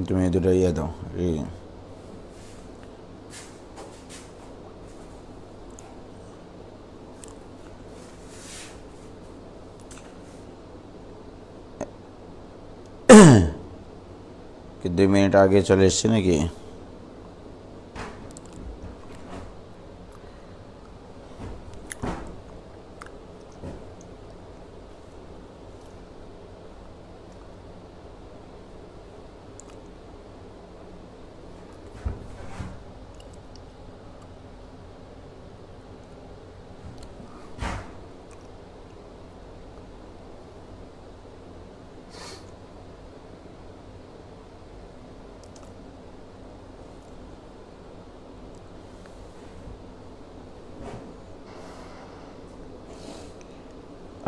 তুমি দুটো ইয়ে দাও কি 2 মিনিট আগে চলে এসছি নাকি?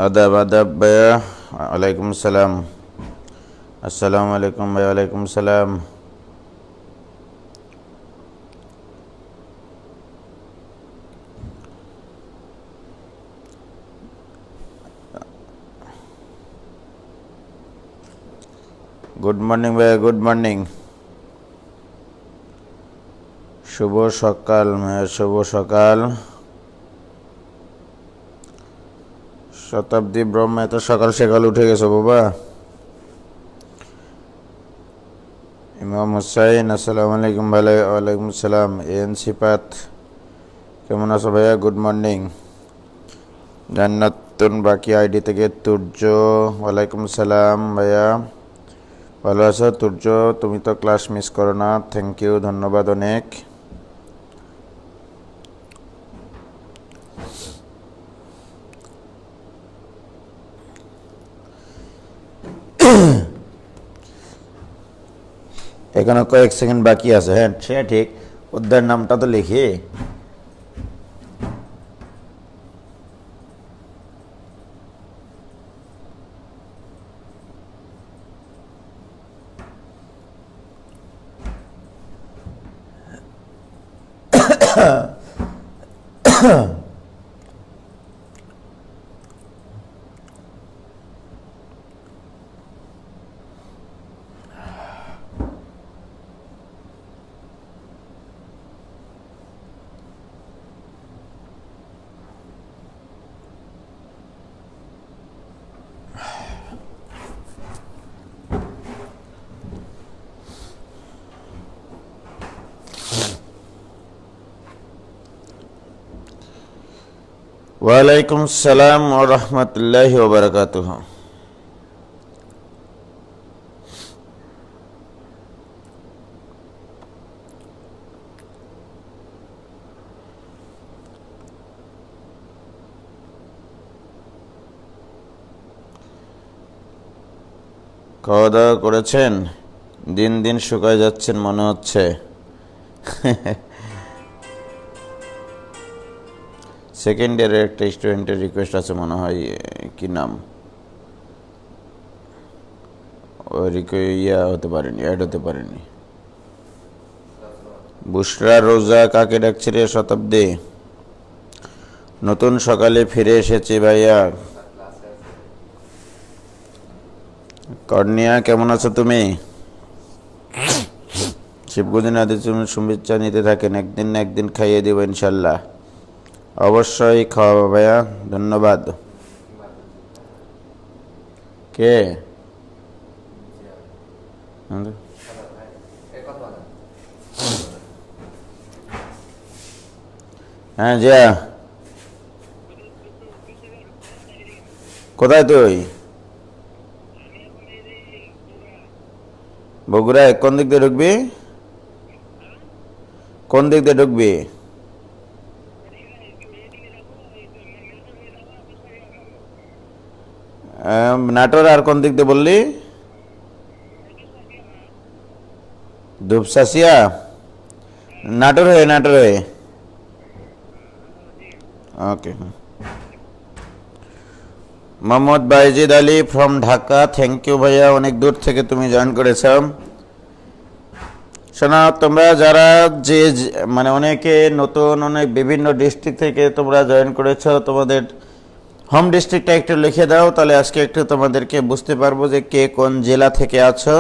আদাব আদাব ভাইয়া, ওয়ালাইকুম সালাম। আসসালামু আলাইকুম ভাইয়া। ওয়ালাইকুম সালাম। গুড মর্নিং ভাইয়া, গুড মর্নিং। শুভ সকাল ভাইয়া, শুভ সকাল। শতাব্দী ব্রহ্ম, এত সকাল সকাল উঠে গেছো বাবা। ইমাম হুসাইন, আসসালামু আলাইকুম ভাই। ওয়ালাইকুম সালাম। এন সিপাত, কেমন আছো ভাইয়া? Good morning. জান্নাতুন বাকি আইডি থেকে তুর্য, ওয়ালাইকুম সালাম ভাইয়া। ভালো আছো তুর্য? তুমি তো ক্লাস মিস করো না। থ্যাংক ইউ, ধন্যবাদ অনেক। এখানে কয়েক সেকেন্ড বাকি আছে। হ্যাঁ সে ঠিক, অধ্যায়ের নামটা তো লিখি। ওয়ালাইকুম সালাম ওয়া রাহমাতুল্লাহি ওয়া বারাকাতুহু। খাওয়া দাওয়া করেছেন? দিন দিন শুকায় যাচ্ছেন মনে হচ্ছে। সেকেন্ড ইয়ারের একটা স্টুডেন্টের রিকোয়েস্ট আছে মনে হয়, কি নাম, ইয়া হতে পারেনি, অ্যাড হতে পারেনি। বুশরা রোজা, কাকে ডাকছে রে শতাব্দী? নতুন সকালে ফিরে এসেছি ভাইয়া। কর্নিয়া, কেমন আছো তুমি? শিবগুদিন আদি তুমি শুভেচ্ছা নিতে থাকেন, একদিন না একদিন খাইয়ে দেবো ইনশাল্লাহ। অবশ্যই খাওয়াবো ভাইয়া, ধন্যবাদ। কে? হ্যাঁ জিয়া, কোথায় তুই? বগুড়ায়? কোন দিক দিয়ে ঢুকবি? কোন দিক দিয়ে ঢুকবি? নাটোর, আর কোন দিক দিয়ে বললি? ধূপসাসিয়া? নাটোর হয়ে, নাটোর হয়ে। Okay. Mohammad Bayjid Ali from Dhaka, thank you ভাইয়া, অনেক দূর থেকে তুমি জয়েন করেছ। শোনা, তোমরা যারা যে মানে অনেকে নতুন, অনেক বিভিন্ন ডিস্ট্রিক্ট থেকে তোমরা জয়েন করেছ, তোমাদের হোম ডিস্ট্রিক্টটা একটু লিখে দাও, তাহলে আজকে একটু তোমাদেরকে বুঝতে পারবো যে কে কোন জেলা থেকে আছো।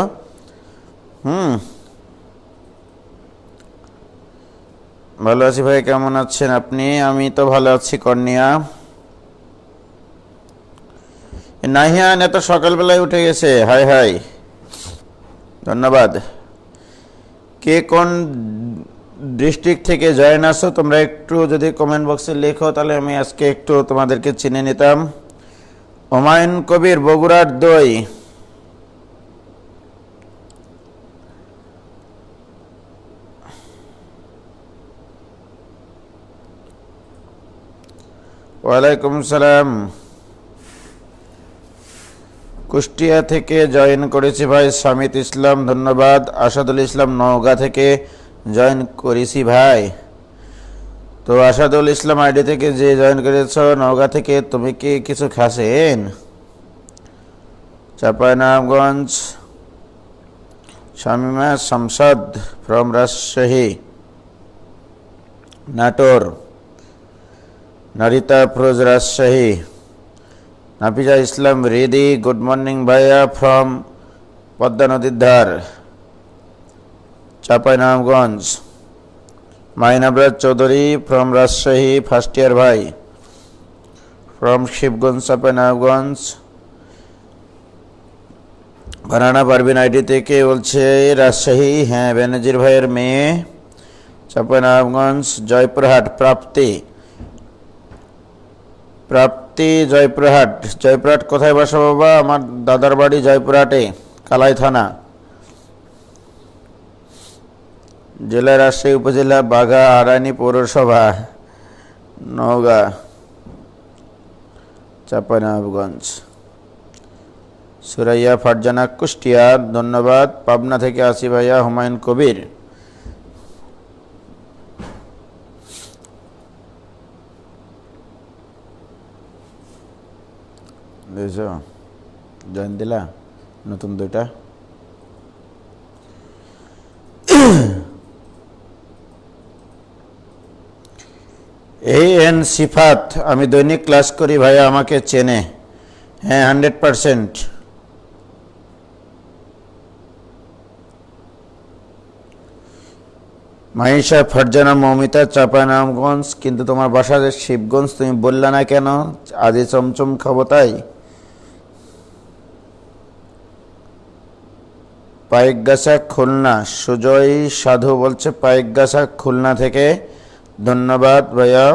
ভালো আছি ভাই, কেমন আছেন আপনি? আমি তো ভালো আছি। কর্নিয়া নাহিয়ান এত সকালবেলায় উঠে গেছে, হাই হাই, ধন্যবাদ। কে কোন ডিস্ট্রিক্ট থেকে জয়েন আসো তোমরা একটু যদি কমেন্ট বক্সে লেখো, তাহলে আমি আজকে একটু তোমাদেরকে চিনে নিতাম। হুমায়ুন কবির, বগুড়ার দই। ওয়ালাইকুম সালাম। কুষ্টিয়া থেকে জয়েন করেছি ভাই সামিত ইসলাম, ধন্যবাদ। আসাদুল ইসলাম নওগাঁ থেকে জয়েন করেছি ভাই। তো আসাদুল ইসলাম আইডি থেকে যে জয়েন করেছ নওগাঁ থেকে, তুমি কি কিছু খাসেন? Chapainawabganj Shamima Shamshad from Rajshahi. Natore Narita from Rajshahi. Nafiza Islam Ridi, good morning ভাইয়া ফ্রম পদ্মা নদীর ধার, চাঁপাইনবাবগঞ্জ। মাইনাবরাজ Chowdhury from Rajshahi, first year ভাই, from Shibganj, Chapainawabganj. Banana Parvin ID থেকে বলছে রাজশাহী, হ্যাঁ বেনজির ভাইয়ের মেয়ে, চাঁপাইনবাবগঞ্জ। জয়পুরহাট প্রাপ্তি, জয়পুরহাট কোথায় বাসা বাবা? আমার দাদার বাড়ি জয়পুরহাটে, কালাই থানা, জেলা রাজশাহী, উপজেলা বাঘা আড়াইনি, পৌরসভা নওগাঁ, চাঁপাইনবাবগঞ্জ। সুরাইয়া ফারজানা কুষ্টিয়া, ধন্যবাদ। পাবনা থেকে আসি ভাইয়া, হুমায়ুন কবির। জয়েন দিলা নতুন দুইটা। এই এন সিফাত, আমি দৈনিক ক্লাস করি ভাইয়া, আমাকে চেনে? হ্যাঁ 100%। মাইশা ফারজানা মৌমিতা, চাঁপাইনবাবগঞ্জ। কিন্তু তোমার বাসা যে শিবগঞ্জ, তুমি বললা না কেন? আজই চমচম খাবো তাই। পাইকগাছা খুলনা, সুজয় সাধু বলছে পাইকগাছা খুলনা থেকে, ধন্যবাদ ভাইয়া।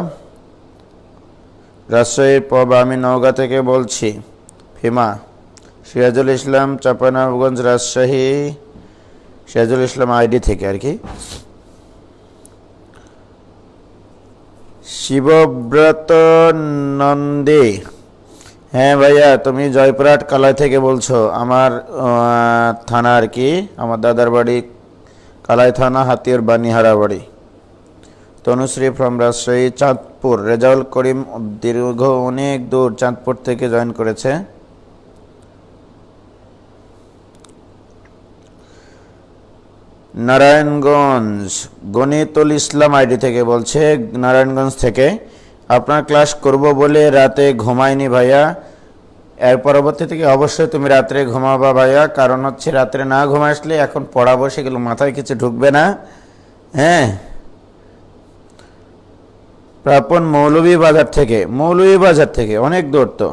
রাজশাহীর পব, আমি নওগাঁ থেকে বলছি, ফিমা। সিরাজুল ইসলাম, চাঁপাইনবাবগঞ্জ রাজশাহী, সিরাজুল ইসলাম আইডি থেকে আর কি। শিবব্রত নন্দী, হ্যাঁ ভাইয়া তুমি জয়পুরহাট কালাই থেকে বলছো, আমার থানা আর কি, আমার দাদার বাড়ি কালাই থানা, হাতিয়ার বানিহারা বাড়ি। তনুশ্রী ফ্রম রাজশাহী, চাঁদপুর। রেজাউল করিম দীর্ঘ অনেক দূর চাঁদপুর থেকে জয়েন করেছে। নারায়ণগঞ্জ গণিতুল ইসলাম আইডি থেকে বলছে, নারায়ণগঞ্জ থেকে। আপনার ক্লাস করব বলে রাতে ঘুমাইনি ভাইয়া, এর পরবর্তী থেকে অবশ্যই তুমি রাত্রে ঘুমাবা ভাইয়া, কারণ হচ্ছে রাত্রে না ঘুমাই আসলে এখন পড়াবো, সেগুলো মাথায় কিছু ঢুকবে না। হ্যাঁ, প্রাপন মৌলভীবাজার থেকে, অনেক দূর তো,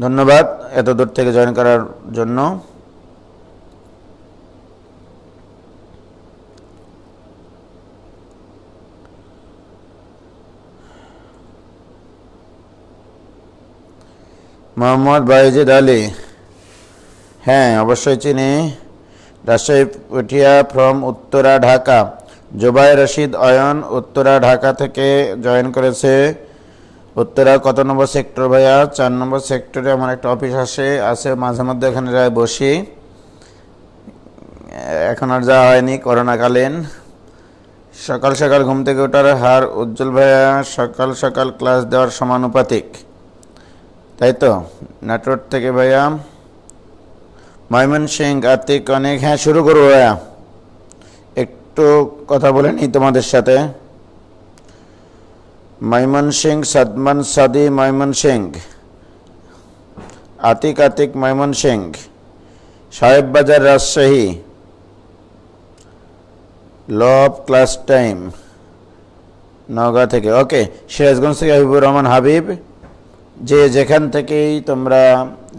ধন্যবাদ এত দূর থেকে জয়েন করার জন্য। মোহাম্মদ বাইজিদ আলী, হ্যাঁ অবশ্যই চিনি, রাজশাহী পুঠিয়া ফ্রম উত্তরা ঢাকা। জোবাই রশিদ অয়ন, উত্তরা ঢাকা থেকে জয়েন করেছে। উত্তরা কত নম্বর সেক্টর ভাইয়া? 4 নম্বর সেক্টরে আমার একটা অফিস আছে, মাঝে মধ্যে ওখানে যাই বসি, এখন আর যাওয়া হয়নি করোনাকালীন। সকাল সকাল ঘুম থেকে ওঠার হার উজ্জ্বল ভাইয়া সকাল সকাল ক্লাস দেওয়ার সমানুপাতিক, তাই তো? নাটোর থেকে ভাইয়া। ময়মনসিংহ আতিক অনেক, হ্যাঁ শুরু করবো ভাইয়া, একটু কথা বলে নিই তোমাদের সাথে। ময়মনসিংহ সাদমান সাদি, ময়মনসিংহ আতিক ময়মনসিংহ। সাহেব বাজার রাজশাহী, লব ক্লাস টাইম নওগাঁ থেকে। ওকে, সিরাজগঞ্জ থেকে হাবিবুর রহমান হাবিব। যে যেখান থেকেই তোমরা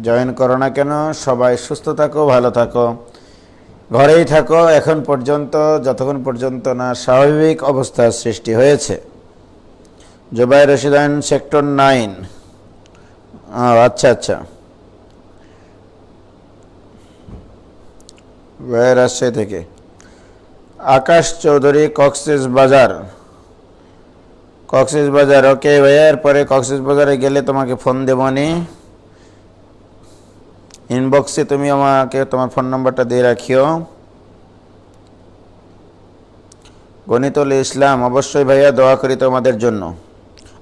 জয়েন করো না কেন, সবাই সুস্থ থাকো, ভালো থাকো, ঘরেই থাকো এখন পর্যন্ত, যতক্ষণ পর্যন্ত না স্বাভাবিক অবস্থার সৃষ্টি হয়েছে। জুবাইর রশিদান সেক্টর 9। আচ্ছা আচ্ছা, রাজশাহী থেকে। আকাশ চৌধুরী কক্সবাজার। ওকে ভাইয়া, এরপরে কক্সবাজারে গেলে তোমাকে ফোন দেবনি, ইনবক্সে তুমি আমাকে তোমার ফোন নাম্বারটা দিয়ে রাখিও। গণিতুল ইসলাম, অবশ্যই ভাইয়া দোয়া করি তোমাদের জন্য।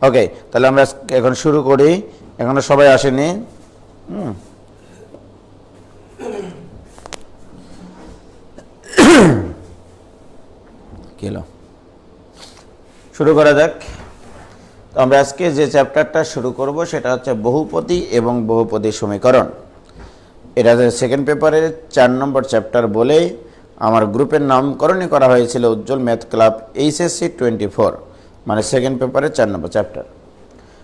ওকে, তাহলে আমরা এখন শুরু করি, এখনো সবাই আসেনি। শুরু করা যাক। তো আমরা আজকে যে চ্যাপ্টারটা শুরু করব সেটা হচ্ছে বহুপদী এবং বহুপদী সমীকরণ। এটা সেকেন্ড পেপারের 4 নম্বর চ্যাপ্টার বলে আমার গ্রুপের নামকরণই করা হয়েছিল উজ্জ্বল ম্যাথ ক্লাব এইচএসসি 24, মানে সেকেন্ড পেপারের 4 নম্বর চ্যাপ্টার।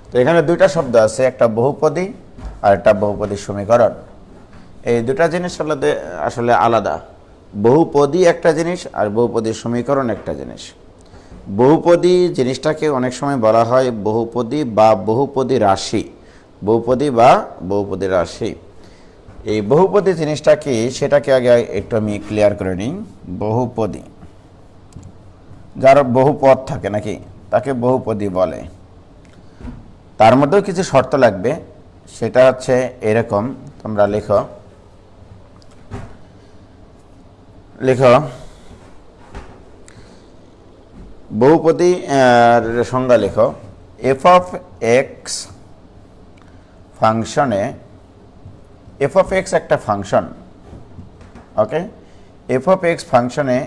তো এখানে দুইটা শব্দ আছে, একটা বহুপদী আর একটা বহুপদী সমীকরণ। এই দুটা জিনিস আসলে আলাদা। বহুপদী একটা জিনিস আর বহুপদী সমীকরণ একটা জিনিস। বহুপদী জিনিসটাকে অনেক সময় বলা হয় বহুপদী বা বহুপদী রাশি। বহুপদী বা বহুপদী রাশি, এই বহুপদী জিনিসটা কি সেটাকে আগে একটু আমি ক্লিয়ার করে নিই। বহুপদী, যার বহুপদ থাকে নাকি, তাকে বহুপদী বলে। তার মধ্যেও কিছু শর্ত লাগবে, সেটা হচ্ছে এরকম, তোমরা লেখো বহুপদী সংজ্ঞা লেখো। এফ অফ এক্স ফাংশনে, এফ অফ এক্স একটা function. Okay, F of x ফাংশনে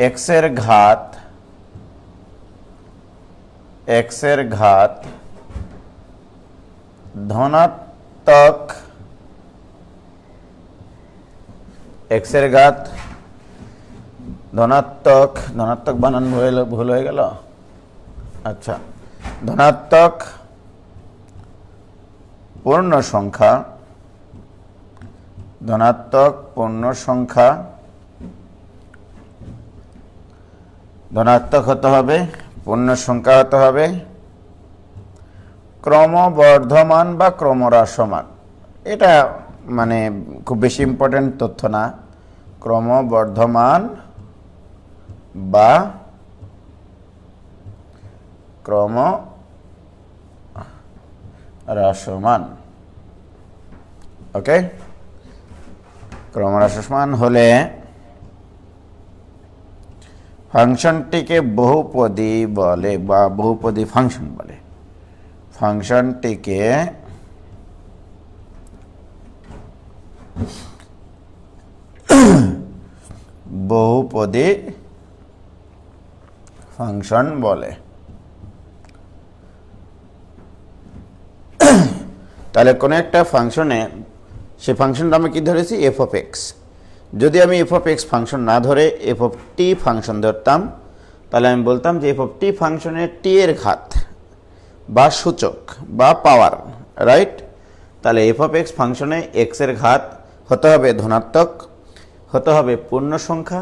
এক্সের ঘাত ধনাত্মক, এক্সের ঘাত ধনাত্মক বানান ভুল হয়ে গেল। আচ্ছা, ধনাত্মক পূর্ণ সংখ্যা, ধনাত্মক হতে হবে, পূর্ণ সংখ্যা হতে হবে, ক্রমবর্ধমান বা ক্রমহ্রাসমান। এটা মানে খুব বেশি ইম্পর্টেন্ট তথ্য না। ক্রমবর্ধমান বা ক্রমহ্রাসমান। ওকে, ক্রমহ্রাসমান হলে ফাংশনটিকে বহুপদী বলে বা বহুপদী ফাংশন বলে। ফাংশনটিকে বহুপদী ফাংশন বলে। তাহলে কোনো একটা ফাংশনে, সে ফাংশনটা আমি কি ধরেছি, এফ অফ এক্স। যদি আমি এফ অফ এক্স ফাংশন না ধরে এফ অফ টি ফাংশন ধরতাম, তাহলে আমি বলতাম যে এফ অফ টি ফাংশনে টি এর ঘাত বা সূচক বা পাওয়ার, রাইট। তাহলে এফ অফ এক্স ফাংশনে এক্স এর ঘাত হতে হবে ধনাত্মক, হতে হবে পূর্ণ সংখ্যা,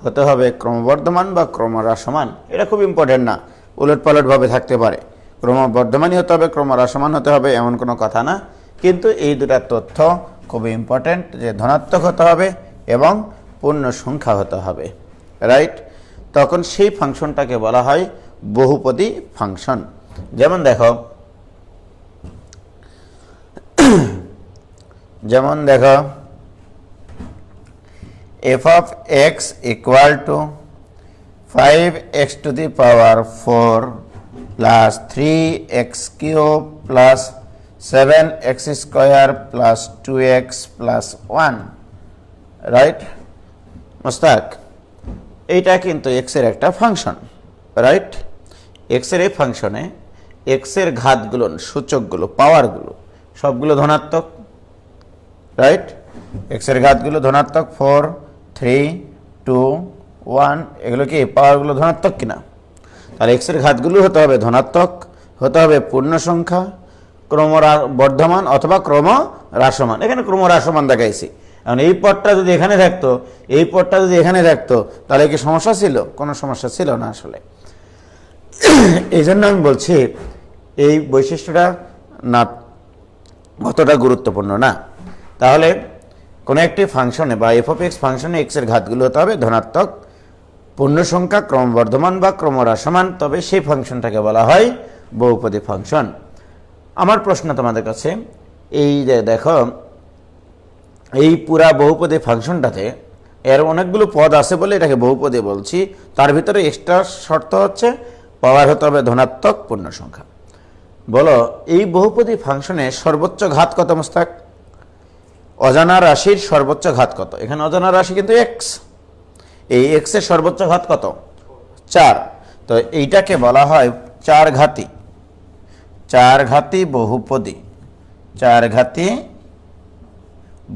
হতে হবে ক্রমবর্ধমান বা ক্রমহ্রাসমান। এটা খুব ইম্পর্টেন্ট না, উলটপালটভাবে থাকতে পারে। ক্রমবর্ধমানই হতে হবে, ক্রমহ্রাসমান হতে হবে, এমন কোনো কথা না। কিন্তু এই দুটা তথ্য খুবই ইম্পর্টেন্ট, যে ধনাত্মক হতে হবে এবং পূর্ণ সংখ্যা হতে হবে, রাইট। তখন সেই ফাংশনটাকে বলা হয় বহুপদী ফাংশন। যেমন দেখো f of x equal to 5x to the power 4 plus 3x cube plus 7x square plus 2x plus 1, right Mostak? এইটা কিন্তু x এর একটা ফাংশন, রাইট। x এর এই ফাংশনে x এর ঘাতগুলো, সূচকগুলো, পাওয়ারগুলো সবগুলো ধনাত্মক, রাইট। x এর ঘাতগুলো ধনাত্মক 4, 3, 2, 1, এগুলো কি পাওয়ারগুলো ধনাত্মক কিনা? তাহলে এক্সের ঘাতগুলো হতে হবে ধনাত্মক, হতে হবে পূর্ণ সংখ্যা, ক্রমবর্ধমান অথবা ক্রম হ্রাসমান। এখানে ক্রম হ্রাসমান দেখাইছি। এখন এই পদটা যদি এখানে থাকতো, এই পদটা যদি এখানে থাকতো, তাহলে কি সমস্যা ছিল? কোনো সমস্যা ছিল না আসলে। এই জন্য আমি বলছি এই বৈশিষ্ট্যটা না অতটা গুরুত্বপূর্ণ না। তাহলে কোনো একটি ফাংশনে বা এফ অফ এক্স ফাংশনে এক্সের ঘাতগুলো হতে হবে ধনাত্মক, পূর্ণ সংখ্যা, ক্রমবর্ধমান বা ক্রমহ্রাসমান, তবে সেই ফাংশনটাকে বলা হয় বহুপদী ফাংশন। আমার প্রশ্ন তোমাদের কাছে, এই যে দেখো এই পুরা বহুপদী ফাংশনটাতে এর অনেকগুলো পদ আছে বলে এটাকে বহুপদী বলছি, তার ভিতরে এক্সট্রা শর্ত হচ্ছে পাওয়ার হতে হবে ধনাত্মক পূর্ণ সংখ্যা। বলো এই বহুপদী ফাংশনে সর্বোচ্চ ঘাত কত মুস্তাক? অজানা রাশির সর্বোচ্চ ঘাত কত? এখানে অজানা রাশি কিন্তু এক্স, এই এক্স এর সর্বোচ্চ ঘাত কত? 4। তো এইটাকে বলা হয় চার ঘাতি বহুপদী, চার ঘাতি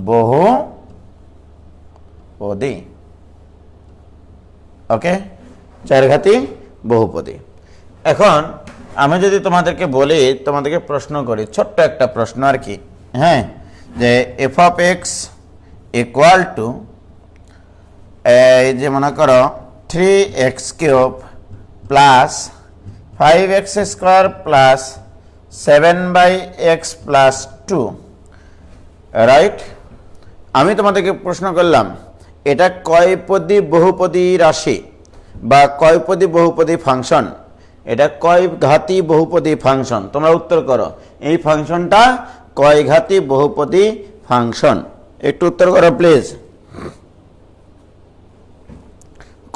বহুপদী। ওকে, চার ঘাতি বহুপদী। এখন আমি যদি তোমাদেরকে বলি, তোমাদেরকে প্রশ্ন করি, ছোট্ট একটা প্রশ্ন আর কি, হ্যাঁ, যে F of x equal two এই যে মনে করো 3x³ plus 5x² plus 7/x plus 2, right? আমি তোমাদেরকে প্রশ্ন করলাম এটা কয়পদী বহুপদী রাশি বা কয়পদী বহুপদী ফাংশন, এটা কয় ঘাতি বহুপদী ফাংশন? তোমরা উত্তর করো, এই ফাংশনটা কয় ঘাতি বহুপদী ফাংশন? একটু উত্তর করো প্লিজ।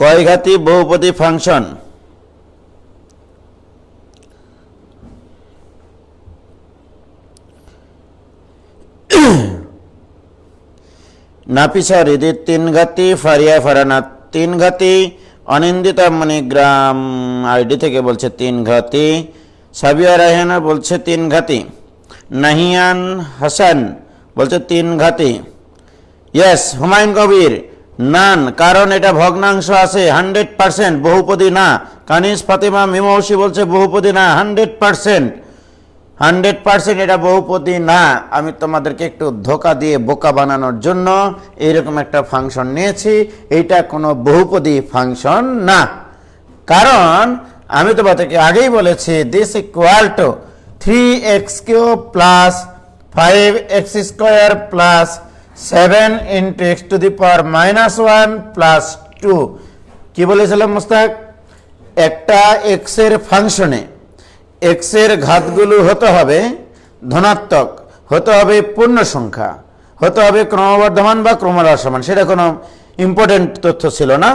কয় ঘাতি বহুপদী ফাংশন? নাফিসা হৃদি 3 ঘাতি, ফারিয়া ফারানা 3 ঘাতি, অনিন্দিতা মণিগ্রাম আইডি থেকে বলছে 3 ঘাতি, সাবিয়া রায়হানা বলছে 3 ঘাতি, নাহিয়ান হাসান বলছে 3 ঘাতি। ইয়েস, হুমায়ুন কবির নান, কারণ এটা ভগ্নাংশ আছে, 100% বহুপদী না। কানিস ফাতিমা মিমৌসি বলছে বহুপদী না, 100% এটা বহুপদী না। আমি তোমাদেরকে একটু ধোকা দিয়ে বোকা বানানোর জন্য এইরকম একটা ফাংশন নিয়েছি, এইটা কোনো বহুপদী ফাংশন না। কারণ আমি তোমাদেরকে আগেই বলেছি this equal to 3x³ plus 5x² plus 7 into x⁻⁻1 plus 2। কি বলেছিলাম মুস্তাক? একটা এক্স এর ফাংশনে এক্স এর ঘাতগুলো হতে হবে ধনাত্মক, হতে হবে পূর্ণ সংখ্যা, হতে হবে ক্রমবর্ধমান বা ক্রমহ্রাসমান। সেটা কোনো ইম্পর্টেন্ট তথ্য ছিল না,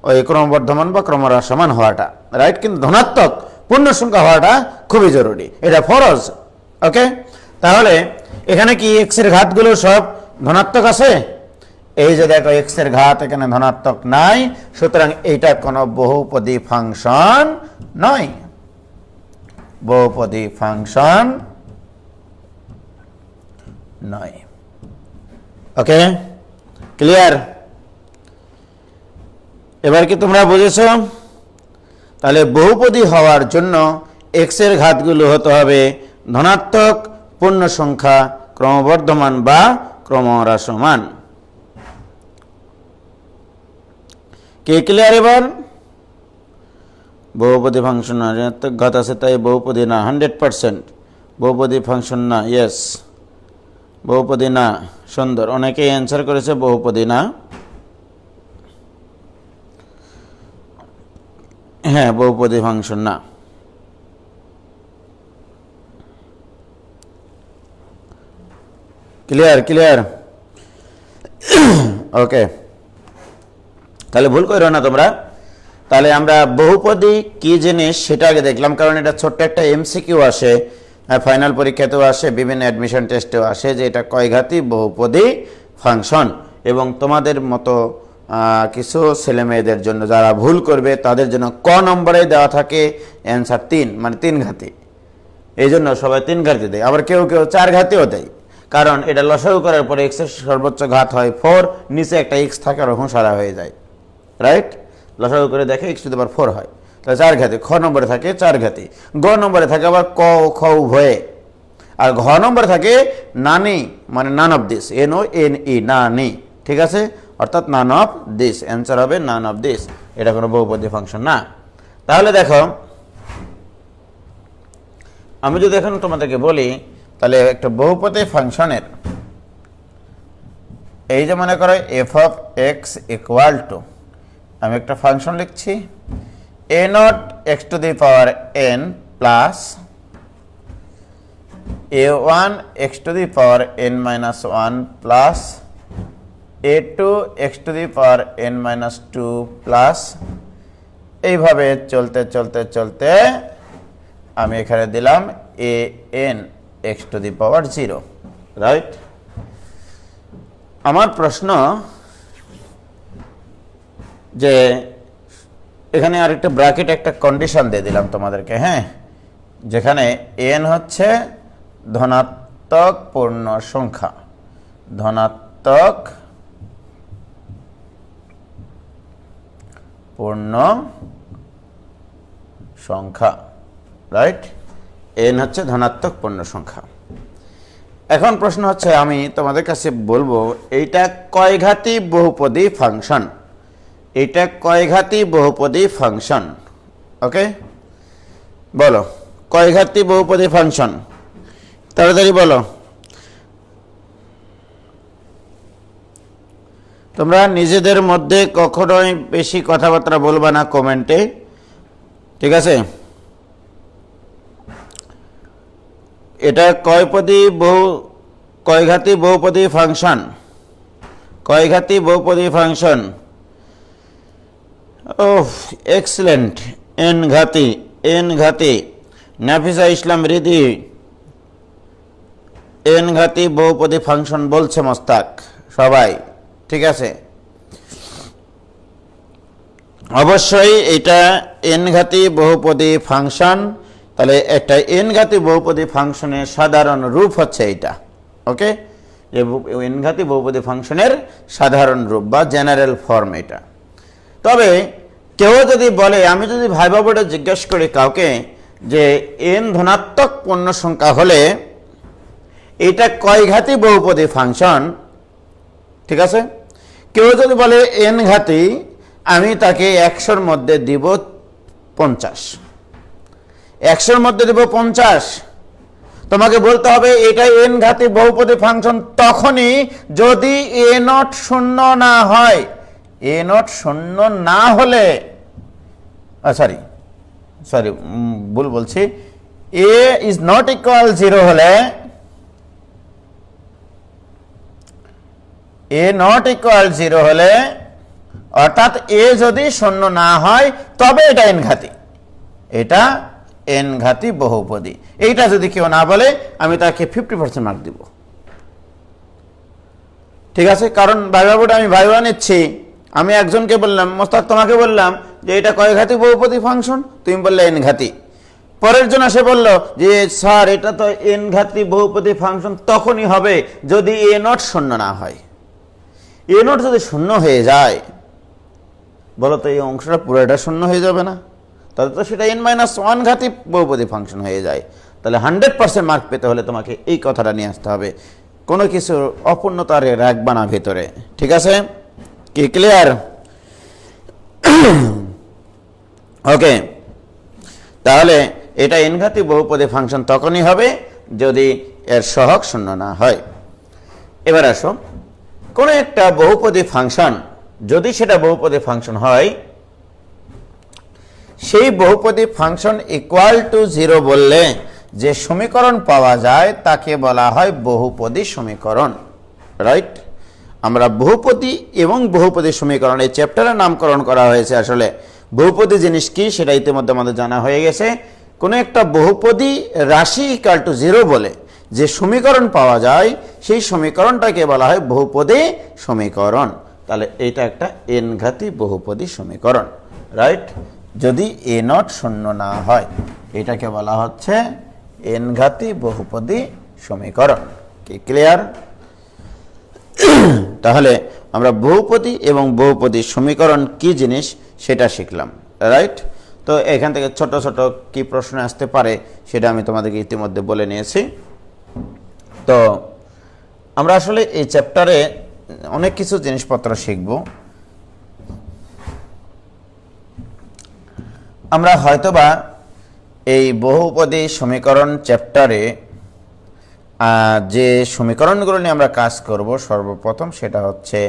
ওই ক্রমবর্ধমান বা ক্রমহ্রাসমান হওয়াটা, রাইট? কিন্তু ধনাত্মক পূর্ণ সংখ্যা হওয়াটা খুবই জরুরি, এটা ফরজ। ওকে, তাহলে এখানে কি এক্স এর ঘাতগুলো সব ধনাত্মক আছে? এই যে দেখো এক্স এর ঘাত এখানে ধনাত্মক নাই, সুতরাং এইটা কোনো বহুপদী ফাংশন নয়, বহুপদী ফাংশন নয়। ওকে, ক্লিয়ার? এবার কি তোমরা বুঝেছো? তাহলে বহুপদী হওয়ার জন্য এক্স এর ঘাতগুলো হতে হবে ধনাত্মক, পূর্ণ সংখ্যা, ক্রমবর্ধমান বা ক্রমহ্রাসমান। কে ক্লিয়ার? এবার বহুপদী ফাংশন না, ঋণাত্মক ঘাত আছে তাই বহুপদী না, 100% বহুপদী ফাংশন না। ইয়েস, বহুপদী না। সুন্দর, অনেকেই অ্যান্সার করেছে বহুপদী না। হ্যাঁ, বহুপদী ফাংশন না। ক্লিয়ার? ক্লিয়ার? ওকে, তাহলে ভুল করো না তোমরা। তাহলে আমরা বহুপদী কি জিনিস সেটা আগে দেখলাম, কারণ এটা ছোট্ট একটা এমসিকিউ আসে, ফাইনাল পরীক্ষাতেও আসে, বিভিন্ন অ্যাডমিশন টেস্টেও আসে, যে এটা কয় ঘাতি বহুপদী ফাংশন। এবং তোমাদের মতো কিছু ছেলে মেয়েদের জন্য যারা ভুল করবে তাদের জন্য ক নম্বরে দেওয়া থাকে অ্যান্সার 3, মানে 3 ঘাতি। এই জন্য সবাই 3 ঘাতি দেয়, আবার কেউ কেউ 4 ঘাতিও দেয়, কারণ এটা লসাগু করার পরে এক্স এর সর্বোচ্চ ঘাত হয় 4, নিচে একটা এক্স থাকে আর হুঁসারা হয়ে যায়, রাইট? লসাগু করে দেখে x টু দি পাওয়ার 4 হয়, তাহলে 4 ঘাতি। খ নম্বরে থাকে 4 ঘাতি, গ নম্বরে থাকে আবার ক ও খ উভয়ে, আর ঘ নম্বরে থাকে নানি মানে নান অফ দিস, NONE নানি, ঠিক আছে, অর্থাৎ নান অফ দিস, অ্যান্সার হবে নান অফ দিস। এটা কোনো বহুপদী ফাংশন না। তাহলে দেখো আমি যদি এখন তোমাদেরকে বলি, তাহলে একটা বহুপদী ফাংশনের এই যে মনে করো f of x equal to, আমি একটা ফাংশন লিখছি a naught x to the power n plus a one x to the power n minus one plus a two x to the power n minus two plus, এইভাবে চলতে চলতে চলতে আমি এখানে দিলাম a n x to the power 0, right. আমার প্রশ্ন যে এখানে আরেকটা ব্র্যাকেট একটা কন্ডিশন দিয়ে দিলাম তোমাদেরকে, হ্যাঁ, যেখানে এন হচ্ছে ধনাত্মক পূর্ণ সংখ্যা, ধনাত্মক পূর্ণ সংখ্যা, রাইট, এন হচ্ছে ধনাত্মক পূর্ণ সংখ্যা। এখন প্রশ্ন হচ্ছে আমি তোমাদের কাছে বলবো এইটা কয় ঘাতি বহুপদী ফাংশন, এটা কয় ঘাতি বহুপদী ফাংশন, ওকে, বলো কয় ঘাতি বহুপদী ফাংশন, তাড়াতাড়ি বলো। তোমরা নিজেদের মধ্যে কখনোই বেশি কথাবার্তা বলবা না কমেন্টে, ঠিক আছে। এটা কয় ঘাতি বহুপদী ফাংশন, কয় ঘাতি বহুপদী ফাংশন। ওহ এক্সেলেন্ট, এন ঘাতি, এন ঘাতি। নাফিসা ইসলাম রিদি এন ঘাতি বহুপদী ফাংশন বলছে মোস্তাক, সবাই ঠিক আছে। অবশ্যই এটা এন ঘাতি বহুপদী ফাংশন। তাহলে একটা এন ঘাতি বহুপদী ফাংশনের সাধারণ রূপ হচ্ছে এটা, ওকে, এন ঘাতি বহুপদী ফাংশনের সাধারণ রূপ বা জেনারেল ফর্ম এটা। তবে কেউ যদি বলে, আমি যদি ভাইবা বোর্ডে জিজ্ঞেস করি কাউকে যে এন ধনাত্মক পূর্ণ সংখ্যা হলে এটা কয় ঘাতি বহুপদী ফাংশন, ঠিক আছে, কেউ যদি বলে এন ঘাতি, আমি তাকে 100-র মধ্যে দিব 50, 100-র মধ্যে দিব 50। তোমাকে বলতে হবে এটা এন ঘাতি বহুপদী ফাংশন তখনই যদি এ নট শূন্য না হয়। এ নট শূন্য না হলে, সরি ভুল বলছি, এ ইজ নট ইকুয়াল 0 হলে, এ নট ইকুয়াল 0 হলে, অর্থাৎ এ যদি শূন্য না হয় তবে এটা এন ঘাতি, এটা এন ঘাতি বহুপদী। এইটা যদি কেউ না বলে আমি তাকে 50% মার্ক দিব, ঠিক আছে। কারণ ভাইবা বোর্ডে আমি ভাইবা নিচ্ছি, আমি একজনকে বললাম, মোস্তাক তোমাকে বললাম যে এটা কয় ঘাতি বহুপদী ফাংশন, তুমি বললে এন ঘাতি। পরের জন এসে বলল যে স্যার এটা তো এন ঘাতি বহুপদী ফাংশন তখনই হবে যদি এ নট শূন্য না হয়। এ নট যদি শূন্য হয়ে যায়, বলো তো এই অংশটা পুরোটা শূন্য হয়ে যাবে না? তাহলে তো সেটা n-1 ঘাতি বহুপদী ফাংশন হয়ে যায়। তাহলে 100% মার্ক পেতে হলে তোমাকে এই কথাটা নিয়ে আসতে হবে, কোনো কিছু অপূর্ণতা রাখবা না ভেতরে, ঠিক আছে, কি ক্লিয়ার? ওকে, তাহলে এটা এন ঘাতি বহুপদী ফাংশন তখনই হবে যদি এর সহগ শূন্য না হয়। এবার আসো, কোনো একটা বহুপদী ফাংশন যদি সেটা বহুপদী ফাংশন হয়, সেই বহুপদী ফাংশন ইকুয়াল টু 0 বললে যে সমীকরণ পাওয়া যায় তাকে বলা হয় বহুপদী সমীকরণ, রাইট। আমরা বহুপদী এবং বহুপদী সমীকরণ এই চ্যাপ্টারের নামকরণ করা হয়েছে। আসলে বহুপদী জিনিস কি সেটা ইতিমধ্যে আমাদের জানা হয়ে গেছে। কোনো একটা বহুপদী রাশি ইকুয়াল টু 0 বলে যে সমীকরণ পাওয়া যায় সেই সমীকরণটাকে বলা হয় বহুপদী সমীকরণ। তাহলে এটা একটা এন ঘাতি বহুপদী সমীকরণ, রাইট। যদি এ নট শূন্য না হয় এটাকে বলা হচ্ছে এন ঘাতি বহুপদী সমীকরণ, কি ক্লিয়ার? তাহলে আমরা বহুপদী এবং বহুপদী সমীকরণ কি জিনিস সেটা শিখলাম, রাইট? তো এখান থেকে ছোট ছোট কি প্রশ্ন আসতে পারে সেটা আমি তোমাদেরকে ইতিমধ্যে বলে নিয়েছি। তো আমরা আসলে এই চ্যাপ্টারে অনেক কিছু জিনিসপত্র শিখব। আমরা হয়তোবা এই বহুপদী সমীকরণ চ্যাপ্টারে যে সমীকরণগুলো নিয়ে আমরা কাজ করব সর্বপ্রথম সেটা হচ্ছে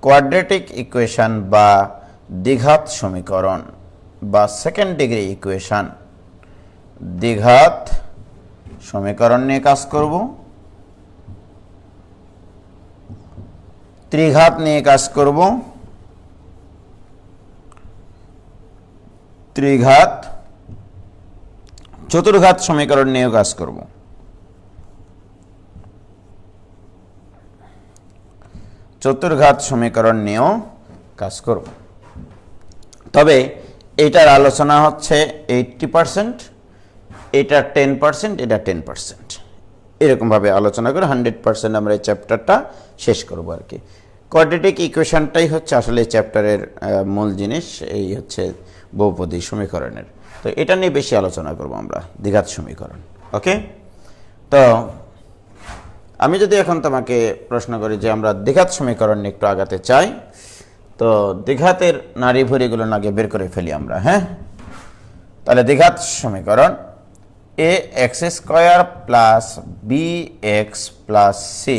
কোয়াড্রেটিক ইকুয়েশন বা দ্বিঘাত সমীকরণ বা সেকেন্ড ডিগ্রি ইকুয়েশন। দ্বিঘাত সমীকরণ নিয়ে কাজ করব, ত্রিঘাত নিয়ে কাজ করব, ত্রিঘাত, চতুর্ঘাত সমীকরণ নিয়েও কাজ করব। চতুর্ঘাত সমীকরণ নিয়েও কাজ করব। তবে এটার আলোচনা হচ্ছে 80%, এটা 10%, এটা 10%, এরকমভাবে আলোচনা করে 100% আমরা এই চ্যাপ্টারটা শেষ করব আর কি। কোয়াড্রেটিক ইকুয়েশনটাই হচ্ছে আসলে এই চ্যাপ্টারের মূল জিনিস, এই হচ্ছে বহুপদী সমীকরণের। তো এটা নিয়ে বেশি আলোচনা করব আমরা, দ্বিঘাত সমীকরণ। ওকে, তো আমি যদি এখন তোমাকে প্রশ্ন করি যে আমরা দ্বিঘাত সমীকরণ নিয়ে একটু আগাতে চাই, তো দ্বিঘাতের নাড়ি ভুঁড়িগুলো আগে বের করে ফেলি আমরা। হ্যাঁ, তাহলে দ্বিঘাত সমীকরণ a x square plus B x plus c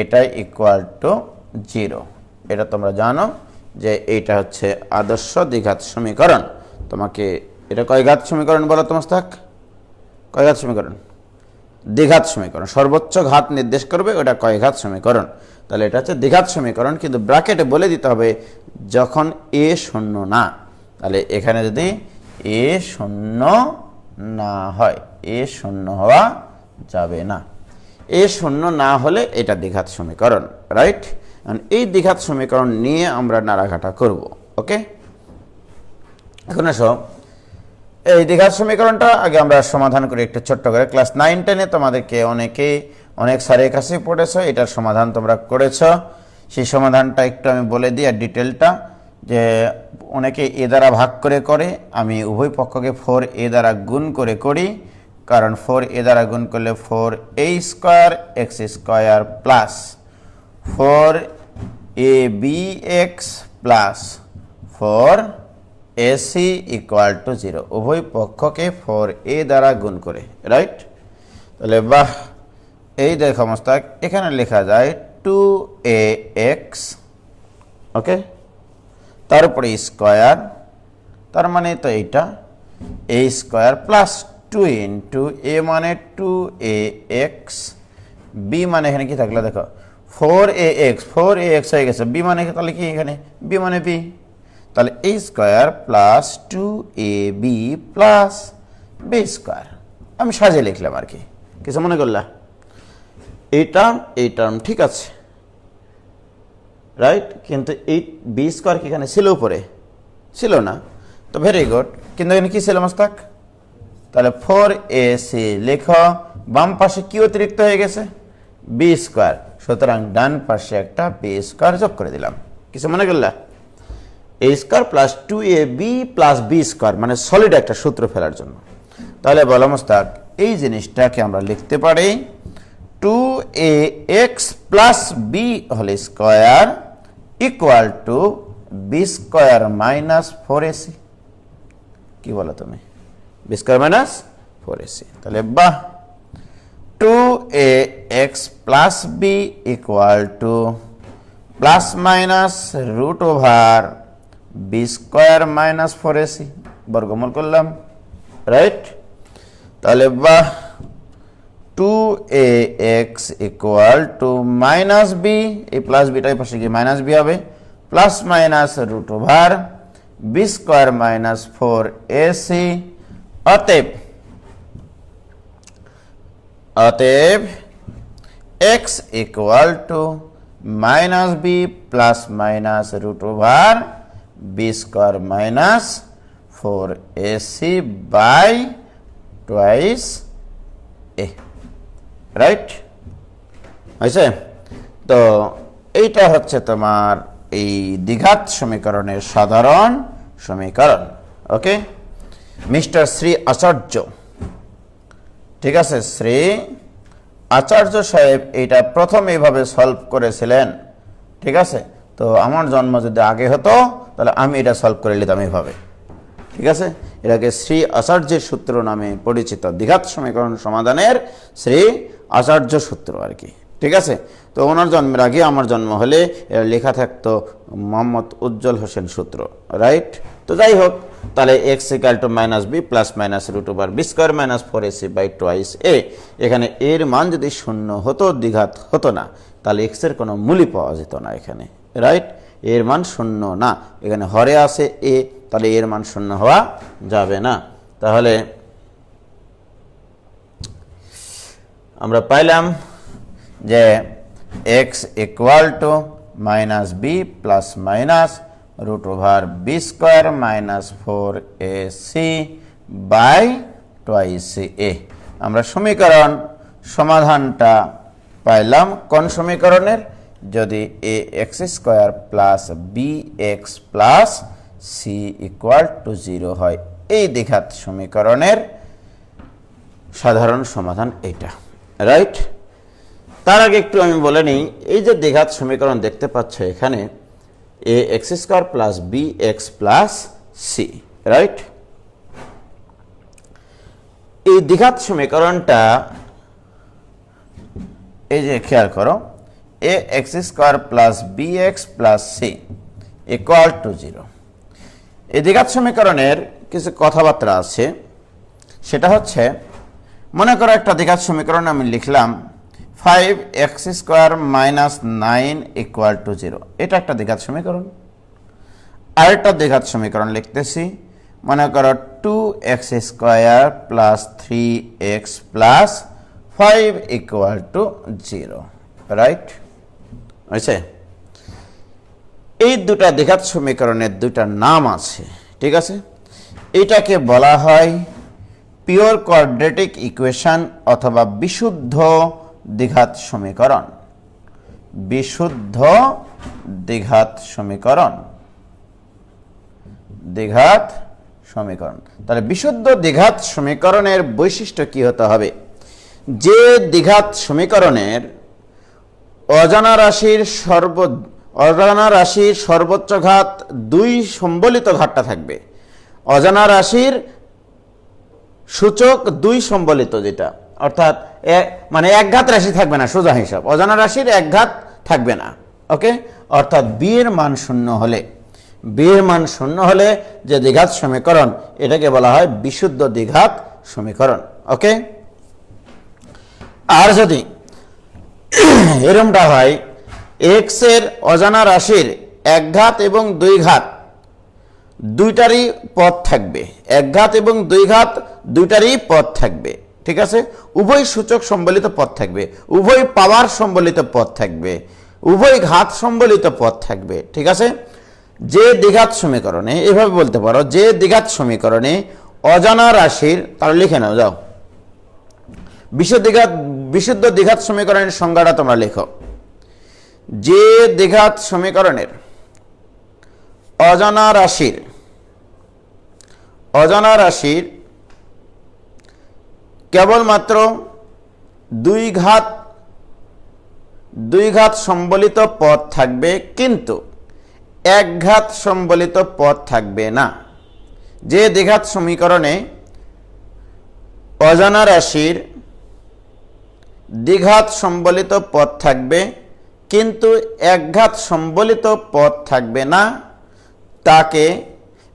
এটাই ইকুয়াল টু 0। এটা তোমরা জানো যে এইটা হচ্ছে আদর্শ দ্বিঘাত সমীকরণ। তোমাকে এটা কয় ঘাত সমীকরণ বলো তো মোস্তাক? কয় ঘাত সমীকরণ? দ্বিঘাত সমীকরণ। সর্বোচ্চ ঘাত নির্দেশ করবে ওটা কয় ঘাত সমীকরণ। তাহলে এটা হচ্ছে দ্বিঘাত সমীকরণ, কিন্তু ব্র্যাকেটে বলে দিতে হবে যখন এ শূন্য না। তাহলে এখানে যদি এ শূন্য না হয়, এ শূন্য হওয়া যাবে না। এ শূন্য না হলে এটা দ্বিঘাত সমীকরণ, রাইট? এই দ্বিঘাত সমীকরণ নিয়ে আমরা নাড়াঘাটা করব। ওকে, এখন আসো এই দ্বিঘাত সমীকরণটা আগে আমরা সমাধান করি একটু ছোট্ট করে। ক্লাস 9-10 তোমাদেরকে অনেক স্যারের কাছে পড়েছো, এটার সমাধান তোমরা করেছো। সেই সমাধানটা একটু আমি বলে দিই আর ডিটেলটা, যে অনেকে এ দ্বারা ভাগ করে করে, আমি উভয় পক্ষকে 4a দ্বারা গুণ করে করি, কারণ 4a দ্বারা গুণ করলে 4a square x square plus 4abx plus 4ac equal to 0। উভয় পক্ষকে 4a দ্বারা গুণ করে, রাইট? তাহলে বাহ, এই দেখো মোস্তাক, এখানে লেখা যায় 2ax, ওকে, তারপরে স্কোয়ার, তার মানে তো এইটা a square plus 2 into a মানে 2ax, b মানে এখানে কি থাকলো দেখো 4ax, 4ax হয়ে গেছে, b মানে তাহলে কি এখানে b মানে b, তাহলে a square plus 2ab plus b square. আমি সাজিয়ে লিখলাম আর কি, কিছু মনে করলা? এই টার্ম ঠিক আছে, রাইট? কিন্তু এই বি স্কোয়ার কি এখানে ছিল? উপরে ছিল না, তো ভেরি গুড। কিন্তু এখানে কি ছিল মোস্তাক? তাহলে 4ac লেখো, বাম পাশে কি অতিরিক্ত হয়ে গেছে? বি স্কোয়ার, সুতরাং ডান পাশে একটা বি স্কোয়ার যোগ করে দিলাম। কিছু মনে করলা? A square plus 2ab plus b square, মানে সলিড একটা সূত্র ফেলার জন্য। তাহলে বলো মোস্তাক, এই জিনিসটাকে আমরা লিখতে পারি 2ax plus B whole square equal to B square minus 4ac। কি বলো তুমি? B square minus 4ac। তাহলে বাহ, 2ax plus B equal to plus minus root over B square minus 4ac, বর্গমূল করলাম, রাইট? তাহলে বাহ, 2ax ইকুয়াল টু মাইনাস বি, এই প্লাস বিটা এই পাশে গিয়ে মাইনাস বি হবে, plus minus root over B square minus 4ac। অতএব x equal two minus B plus minus root over B square minus 4ac by twice A, right? হয়েছে? তো এইটা হচ্ছে তোমার এই দ্বিঘাত সমীকরণের সাধারণ সমীকরণ। ওকে, মিস্টার শ্রী আচার্য, ঠিক আছে, শ্রী আচার্য সাহেব এটা প্রথম এইভাবে সলভ করেছিলেন। ঠিক আছে, তো আমার জন্ম যদি আগে হতো তাহলে আমি এটা সলভ করে নিতাম এইভাবে। ঠিক আছে, এটাকে শ্রী আচার্যের সূত্র নামে পরিচিত, দ্বিঘাত সমীকরণ সমাধানের শ্রী আচার্য সূত্র আর কি। ঠিক আছে, তো ওনার জন্মের আগে আমার জন্ম হলে এর লেখা থাকতো মোহাম্মদ উজ্জ্বল হোসেন সূত্র, রাইট? তো যাই হোক, তাহলে x equal two minus B plus minus root over B square minus 4ac by twice a. এখানে এর মান যদি শূন্য হতো, দ্বিঘাত হতো না, তাহলে এক্স এর কোনো মূলই পাওয়া যেত না এখানে, রাইট? এর মান শূন্য না, এখানে হরে আছে এ, তাহলে এর মান শূন্য হওয়া যাবে না। তাহলে আমরা পাইলাম যে x equal two minus B plus minus root over B square minus 4ac by twice a. আমরা সমীকরণ সমাধানটা পাইলাম কোন সমীকরণের? যদি a x square plus B x plus C equal to 0 হয়, এই দ্বিঘাত সমীকরণের সাধারণ সমাধান এইটা, রাইট? তার আগে একটু আমি বলে নিই, এই যে দ্বিঘাত সমীকরণ দেখতে পাচ্ছ এখানে a x square plus B x plus c, right? এই দ্বিঘাত সমীকরণটা এই যে খেয়াল করো, a x square plus B x plus C equal to 0। এই দ্বিঘাত সমীকরণের কিছু কথাবার্তা আছে, সেটা হচ্ছে, মনে করো একটা দ্বিঘাত সমীকরণ আমি লিখলাম 5x square minus 9 equal to 0, এটা একটা দ্বিঘাত সমীকরণ। আরেকটা দ্বিঘাত সমীকরণ লিখতেছি, মনে করো 2x square plus 3x plus 5 equal to 0, right? হয়েছে? এই দুটা দ্বিঘাত সমীকরণের দুইটা নাম আছে, ঠিক আছে? এটাকে বলা হয় পিওর কোয়াড্রেটিক ইকুয়েশন অথবা বিশুদ্ধ দ্বিঘাত সমীকরণ। বিশুদ্ধ দ্বিঘাত সমীকরণ, দ্বিঘাত সমীকরণ। তাহলে বিশুদ্ধ দ্বিঘাত সমীকরণের বৈশিষ্ট্য কি হতে হবে? যে দ্বিঘাত সমীকরণের অজানা রাশির সর্বোচ্চ ঘাত 2 সম্বলিত ঘাতটা থাকবে। অজানা রাশির সূচক 2 সম্বলিত, যেটা অর্থাৎ মানে এক ঘাত রাশি থাকবে না, সোজা হিসাব, অজানা রাশির এক ঘাত থাকবে না। ওকে, অর্থাৎ বি এর মান শূন্য হলে, বি এর মান শূন্য হলে যে দ্বিঘাত সমীকরণ, এটাকে বলা হয় বিশুদ্ধ দ্বিঘাত সমীকরণ। ওকে, আর যদি এরমটা হয়, এক্স এর অজানা রাশির এক ঘাত এবং 2 ঘাত দুইটারই পদ থাকবে, এক ঘাত এবং 2 ঘাত দুইটারই পদ থাকবে, ঠিক আছে? উভয় সূচক সম্বলিত পদ থাকবে, উভয় পাওয়ার সম্বলিত পদ থাকবে, উভয় ঘাত সম্বলিত পদ থাকবে, ঠিক আছে? যে দ্বিঘাত সমীকরণে, এভাবে বলতে পারো, যে দ্বিঘাত সমীকরণে অজানা রাশির, তাহলে লিখে নাও, যাও, বিশুদ্ধ দ্বিঘাত সমীকরণের সংজ্ঞাটা তোমরা লেখো। যে দ্বিঘাত সমীকরণের অজানা রাশির কেবলমাত্র 2 ঘাত সম্বলিত পদ থাকবে, কিন্তু 1 ঘাত সম্বলিত পদ থাকবে না। যে দ্বিঘাত সমীকরণে অজানা রাশির দ্বিঘাত সম্বলিত পদ থাকবে, কিন্তু 1 ঘাত সম্বলিত পদ থাকবে না, তাকে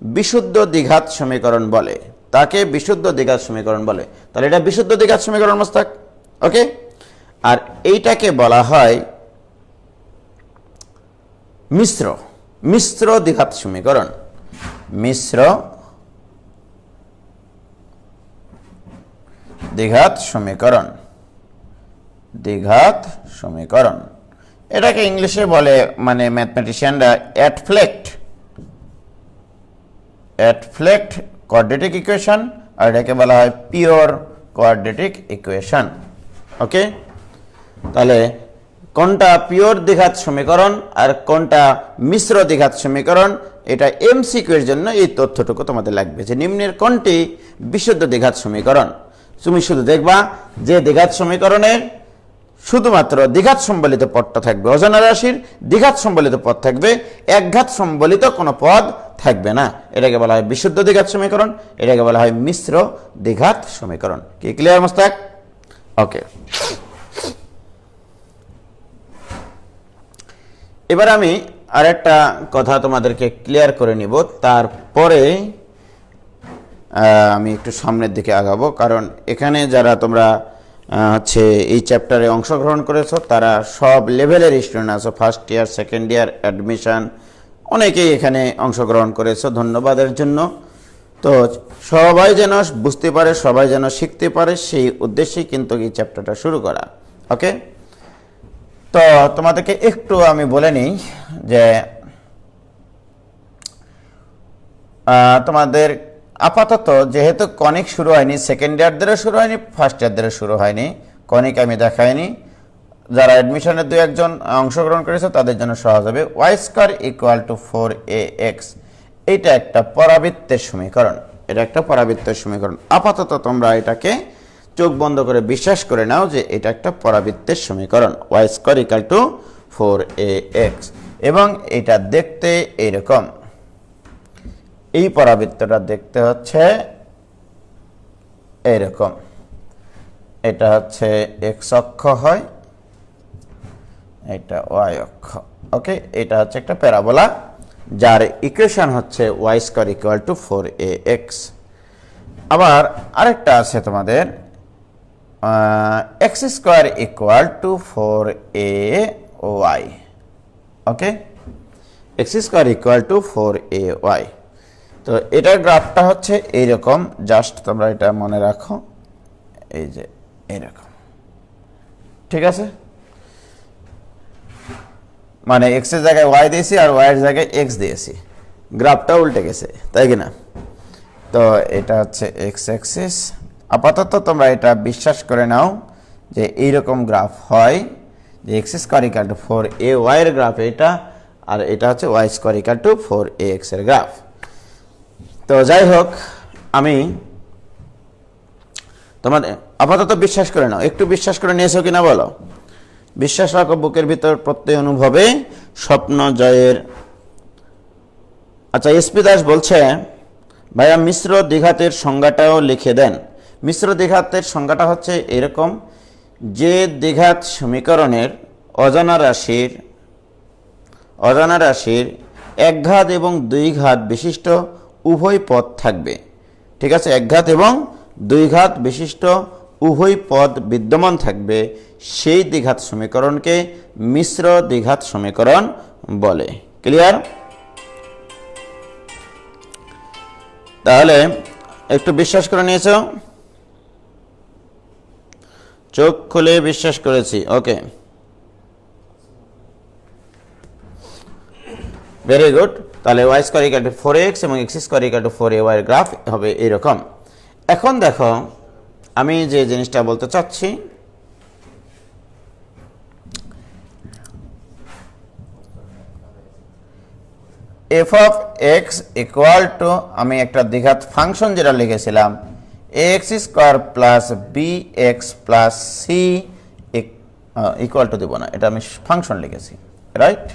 বিশুদ্ধ দ্বিঘাত সমীকরণ বলে। তাকে বিশুদ্ধ দ্বিঘাত সমীকরণ বলে। তাহলে এটা বিশুদ্ধ দ্বিঘাত সমীকরণ মস্তাক। ওকে, আর এইটাকে বলা হয় মিশ্র দ্বিঘাত সমীকরণ। মিশ্র দ্বিঘাত সমীকরণ, দ্বিঘাত সমীকরণ, এটাকে ইংলিশে বলে, মানে ম্যাথমেটিশিয়ানরা অ্যাডফ্লেক্ট কোয়াড্রেটিক ইকুয়েশন, আর এটাকে বলা হয় পিওর কোয়াড্রেটিক ইকুয়েশন। ওকে, তাহলে কোনটা পিওর দ্বিঘাত সমীকরণ আর কোনটা মিশ্র দ্বিঘাত সমীকরণ, এটা এমসিকিউ এর জন্য এই তথ্যটুকু তোমাদের লাগবে যে নিম্নের কোনটি বিশুদ্ধ দ্বিঘাত সমীকরণ। তুমি শুধু দেখবা যে দ্বিঘাত সমীকরণে শুধুমাত্র দ্বিঘাত সম্বলিত পদটা থাকবে, অজানা রাশির দ্বিঘাত সম্বলিত পদ থাকবে, একঘাত সম্বলিত কোনো পদ থাকবে না। এটাকে বলা হয় বিশুদ্ধ দ্বিঘাত সমীকরণ, এটাকে বলা হয় মিশ্র দ্বিঘাত সমীকরণ। কি ক্লিয়ার মোস্তাক? ওকে, এবার আমি আরেকটা কথা তোমাদেরকে ক্লিয়ার করে নিব, তারপরে আমি একটু সামনের দিকে আগাবো। কারণ এখানে যারা তোমরা হচ্ছে এই চ্যাপ্টারে অংশগ্রহণ করেছো তারা সব লেভেলের স্টুডেন্ট আছো, first year, second year, admission, অনেকেই এখানে অংশগ্রহণ করেছো, ধন্যবাদের জন্য। তো সবাই যেন বুঝতে পারে, সবাই যেন শিখতে পারে, সেই উদ্দেশ্যেই কিন্তু এই চ্যাপ্টারটা শুরু করা। ওকে, তো তোমাদেরকে একটু আমি বলে নিই যে তোমাদের আপাতত যেহেতু কনিক শুরু হয়নি, সেকেন্ড ইয়ারদেরও শুরু হয়নি, ফার্স্ট ইয়ারদেরও শুরু হয়নি, কনিক আমি দেখাইনি, যারা অ্যাডমিশনের দু একজন অংশগ্রহণ করেছে তাদের জন্য সহজ হবে। Y square equal two 4ax, এটা একটা পরাবৃত্তের সমীকরণ, এটা একটা পরাবৃত্তের সমীকরণ। আপাতত তোমরা এটাকে চোখ বন্ধ করে বিশ্বাস করে নাও যে এটা একটা পরাবৃত্তের সমীকরণ, Y square equal two 4ax, এবং এটা দেখতে এইরকম। এই পরাবৃত্তটা দেখতে হচ্ছে এইরকম, এটা হচ্ছে এক্স অক্ষ হয়, এটা ওয়াই অক্ষ। ওকে, এটা হচ্ছে একটা প্যারাবোলা যার ইকুয়েশন হচ্ছে Y square equal two 4ax। আবার আরেকটা আছে তোমাদের x square equal to 4ay। Okay, x square equal to 4ay। তো এটার গ্রাফটা হচ্ছে এইরকম, জাস্ট তোমরা এটা মনে রাখো, এই যে এইরকম, ঠিক আছে? মানে এক্স এর জায়গায় ওয়াই দিয়েছি আর ওয়াই এর জায়গায় এক্স দিয়েছি, গ্রাফটা উল্টে গেছে, তাই কি না? তো এটা হচ্ছে এক্স অ্যাক্সিস। আপাতত তোমরা এটা বিশ্বাস করে নাও যে এইরকম গ্রাফ হয়, যে x square equal to 4ay এর গ্রাফ এটা, আর এটা হচ্ছে Y square equal two 4ax এর গ্রাফ। তো যাই হোক, আমি তোমাদের আপাতত বিশ্বাস করে নাও, একটু বিশ্বাস করে নিয়েছো কিনা বলো? বিশ্বাস রাখো বুকের ভিতর প্রত্যয় অনুভবে স্বপ্ন জয়ের। আচ্ছা, এসপি দাস বলছে ভাইয়া মিশ্র দ্বিঘাতের সংজ্ঞাটাও লিখে দেন। মিশ্র দ্বিঘাতের সংজ্ঞাটা হচ্ছে এরকম, যে দ্বিঘাত সমীকরণের অজানা রাশির একঘাত এবং দুই ঘাত বিশিষ্ট উভয় পদ থাকবে। ঠিক আছে, একঘাত এবং দুই ঘাত বিশিষ্ট উভয় পদ বিদ্যমান থাকবে, সেই দ্বিঘাত সমীকরণকে মিশ্র দ্বিঘাত সমীকরণ বলে। ক্লিয়ার? তাহলে একটু বিশ্বাস করে নিয়েছো? চোখ খুলে বিশ্বাস করেছি। Okay, very good. তাহলে Y square equal to 4x এবং x square equal to 4ay এর গ্রাফ হবে এরকম। এখন দেখো আমি যে জিনিসটা বলতে চাচ্ছি, F of x equal to, আমি একটা দ্বিঘাত ফাংশন যেটা লিখেছিলাম, X square plus B x plus C equal to দেবো না, এটা আমি ফাংশন লিখেছি, রাইট?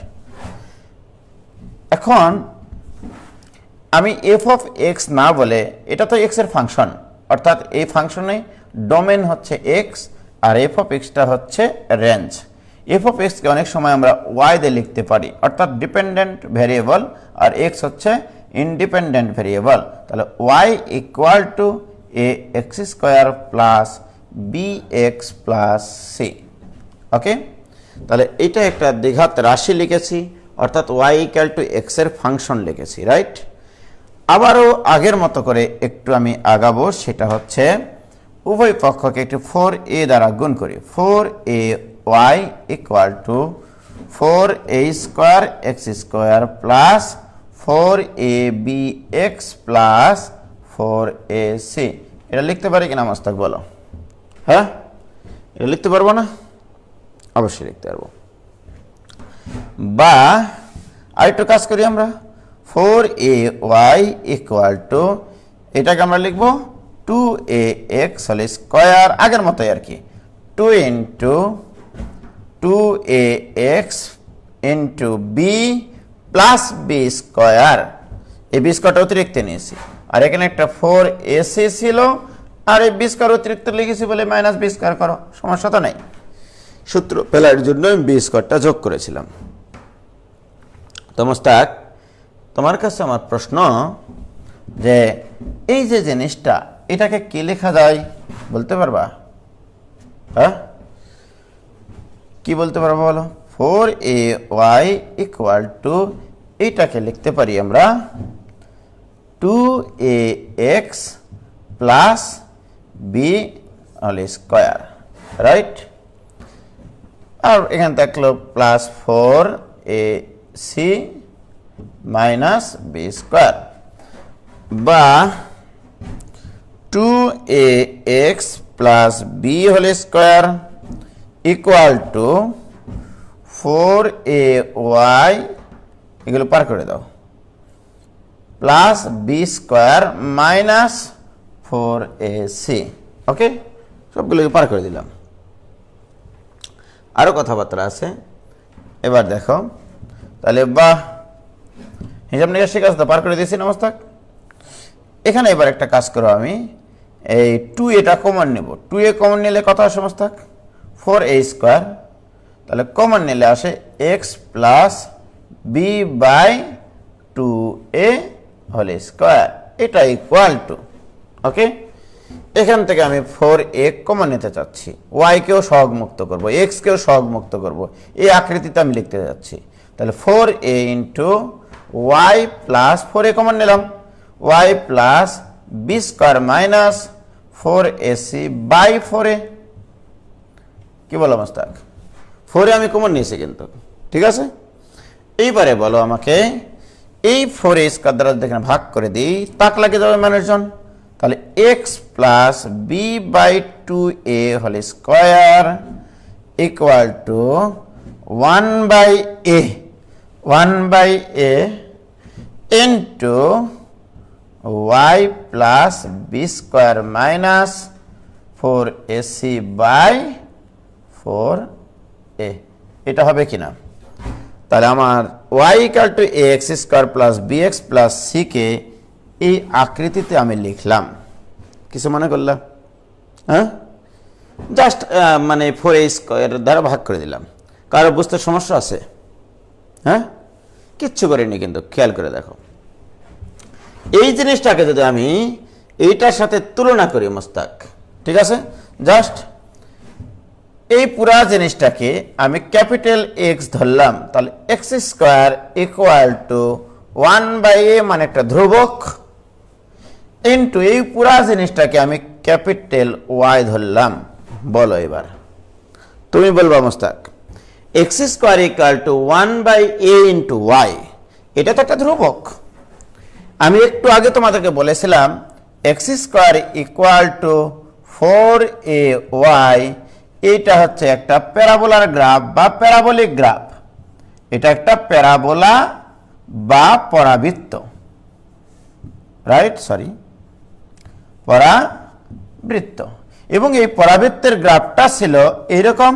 এখন আমি এফ অফ এক্স না বলে, এটা তো এক্স এর ফাংশন, অর্থাৎ এই ফাংশনে ডোমেন হচ্ছে এক্স আর এফ অফ এক্সটা হচ্ছে রেঞ্জ। এফ অফ এক্সকে অনেক সময় আমরা ওয়াই দিয়ে লিখতে পারি, অর্থাৎ ডিপেন্ডেন্ট ভেরিয়েবল, আর এক্স হচ্ছে ইন্ডিপেন্ডেন্ট ভেরিয়েবল। তাহলে y equal to a x square plus B x plus c. Okay, তাহলে এটা একটা দ্বিঘাত রাশি লিখেছি, অর্থাৎ ওয়াই ইকুয়াল টু এক্স এর ফাংশন লিখেছি, রাইট? আবারও আগের মতো করে একটু আমি আগাবো, সেটা হচ্ছে উভয় পক্ষকে একটু 4a দ্বারা গুণ করি। 4ay equal to 4a square x square plus 4abx plus 4ac। এটা লিখতে পারি কিনা মাস্তাক বলো? হ্যাঁ, এটা লিখতে পারবো না? অবশ্যই লিখতে পারবো। বা আরেকটু কাজ করি আমরা, 4ay ইকুয়াল টু এটাকে আমরা লিখব 2ax হোল স্কয়ার, আগের মতোই আর কি, 2 into 2ax into B plus B square. এই বি স্কয়ারটা অতিরিক্ত নিয়েছি, আর এখানে একটা 4ac ছিল, আর এই বি স্কয়ার অতিরিক্ত লিখেছি বলে মাইনাস বি স্কয়ার করো, সমস্যা তো নেই। সূত্র ফেলার জন্য আমি বি স্কয়ারটা যোগ করেছিলাম। তো মোস্তাক, তোমার কাছে আমার প্রশ্ন যে এই যে জিনিসটা, এটাকে কি লেখা যায় বলতে পারবা? হ্যাঁ, কি বলতে পারবো বলো? 4ay ইকুয়াল টু এইটাকে লিখতে পারি আমরা 2ax plus B whole square, right? আর এখানে থাকলো plus 4ac minus b square, বা 2ax plus B whole square equal to 4ay, এগুলো পার করে দাও, plus B square minus 4ac। Okay, সবগুলোকে পার করে দিলাম। আরো কথাবার্তা আছে, এবার দেখো তাহলে, বাহ, হিসাব নিকাশ ঠিক আছে তো, পার করে দিয়েছি না মোস্তাক? এখানে এবার একটা কাজ করো, আমি এই 2 এটা কমন নেব, 2a কমন নিলে কত আসে মোস্তাক? 4a স্কয়ার, তাহলে কমন নিলে আসে x plus B by 2a whole square, এটা ইকুয়াল টু, ওকে, এখান থেকে আমি 4a কমন নিতে চাচ্ছি, y কেও সহগ মুক্ত করব, x কেও সহগ মুক্ত করব, এই আকৃতিতে আমি লিখতে যাচ্ছি। তাহলে 4a into y plus 4a common নিলাম, y plus B square minus 4ac by 4a। কি বলো মোস্তাক? 4a আমি কমন নিয়েছি কিন্তু, ঠিক আছে? এইবারে বলো আমাকে, এই 4a স্কয়ার দ্বারা দেখেন ভাগ করে দিই, তাক লাগে যাবে মানুষজন, তাহলে x plus B by 2a whole square equal to 1 by a into y plus B square minus 4ac by 4a। এটা হবে কিনা? তাহলে আমার y equal to ax square plus bx plus c কে এই আকৃতিতে আমি লিখলাম, কিছু মনে করলাম? হ্যাঁ, জাস্ট মানে 4a স্কয়ার দ্বারা ভাগ করে দিলাম। কারো বুঝতে সমস্যা আছে? হ্যাঁ, কিচ্ছু করিনি কিন্তু, খেয়াল করে দেখো। এই জিনিসটাকে যদি আমি এইটার সাথে তুলনা করি মোস্তাক, ঠিক আছে, জাস্ট এই পুরা জিনিসটাকে আমি ক্যাপিটাল X ধরলাম, তাহলে x square equal to 1 by a মানে একটা ধ্রুবক, ইন্টু এই পুরা জিনিসটাকে আমি ক্যাপিটাল Y ধরলাম। বলো এবার তুমি বলবা Mostak, x square equal to 1 by a into y, এটা তো একটা ধ্রুবক। আমি একটু আগে তোমাদেরকে বলেছিলাম x square equal to 4ay, এইটা হচ্ছে একটা প্যারাবোলার গ্রাফ বা প্যারাবোলিক গ্রাফ, এটা একটা প্যারাবোলা বা পরাবৃত্ত, রাইট? সরি, পরাবৃত্ত। এবং এই পরাবৃত্তের গ্রাফটা ছিল এইরকম,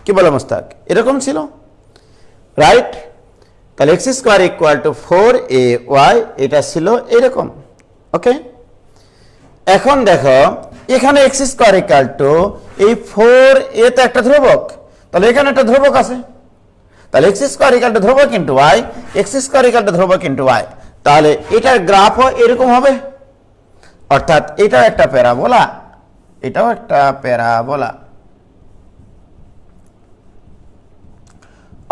কি বলো মোস্তাক? এরকম ছিল, রাইট? তাহলে x square equal to 4ay, এটা ছিল এরকম, ওকে। এখন দেখো এখানে x স্কয়ার ইকুয়াল টু এই 4a তো একটা ধ্রুবক, তাহলে এখানে একটা ধ্রুবক আছে, তাহলে x স্কয়ার ইকুয়াল টু ধ্রুবক into y, x square equal two ধ্রুবক ইনটু y, তাহলে এটার গ্রাফও এরকম হবে। অর্থাৎ এটাও একটা প্যারাবোলা, এটাও একটা প্যারাবোলা।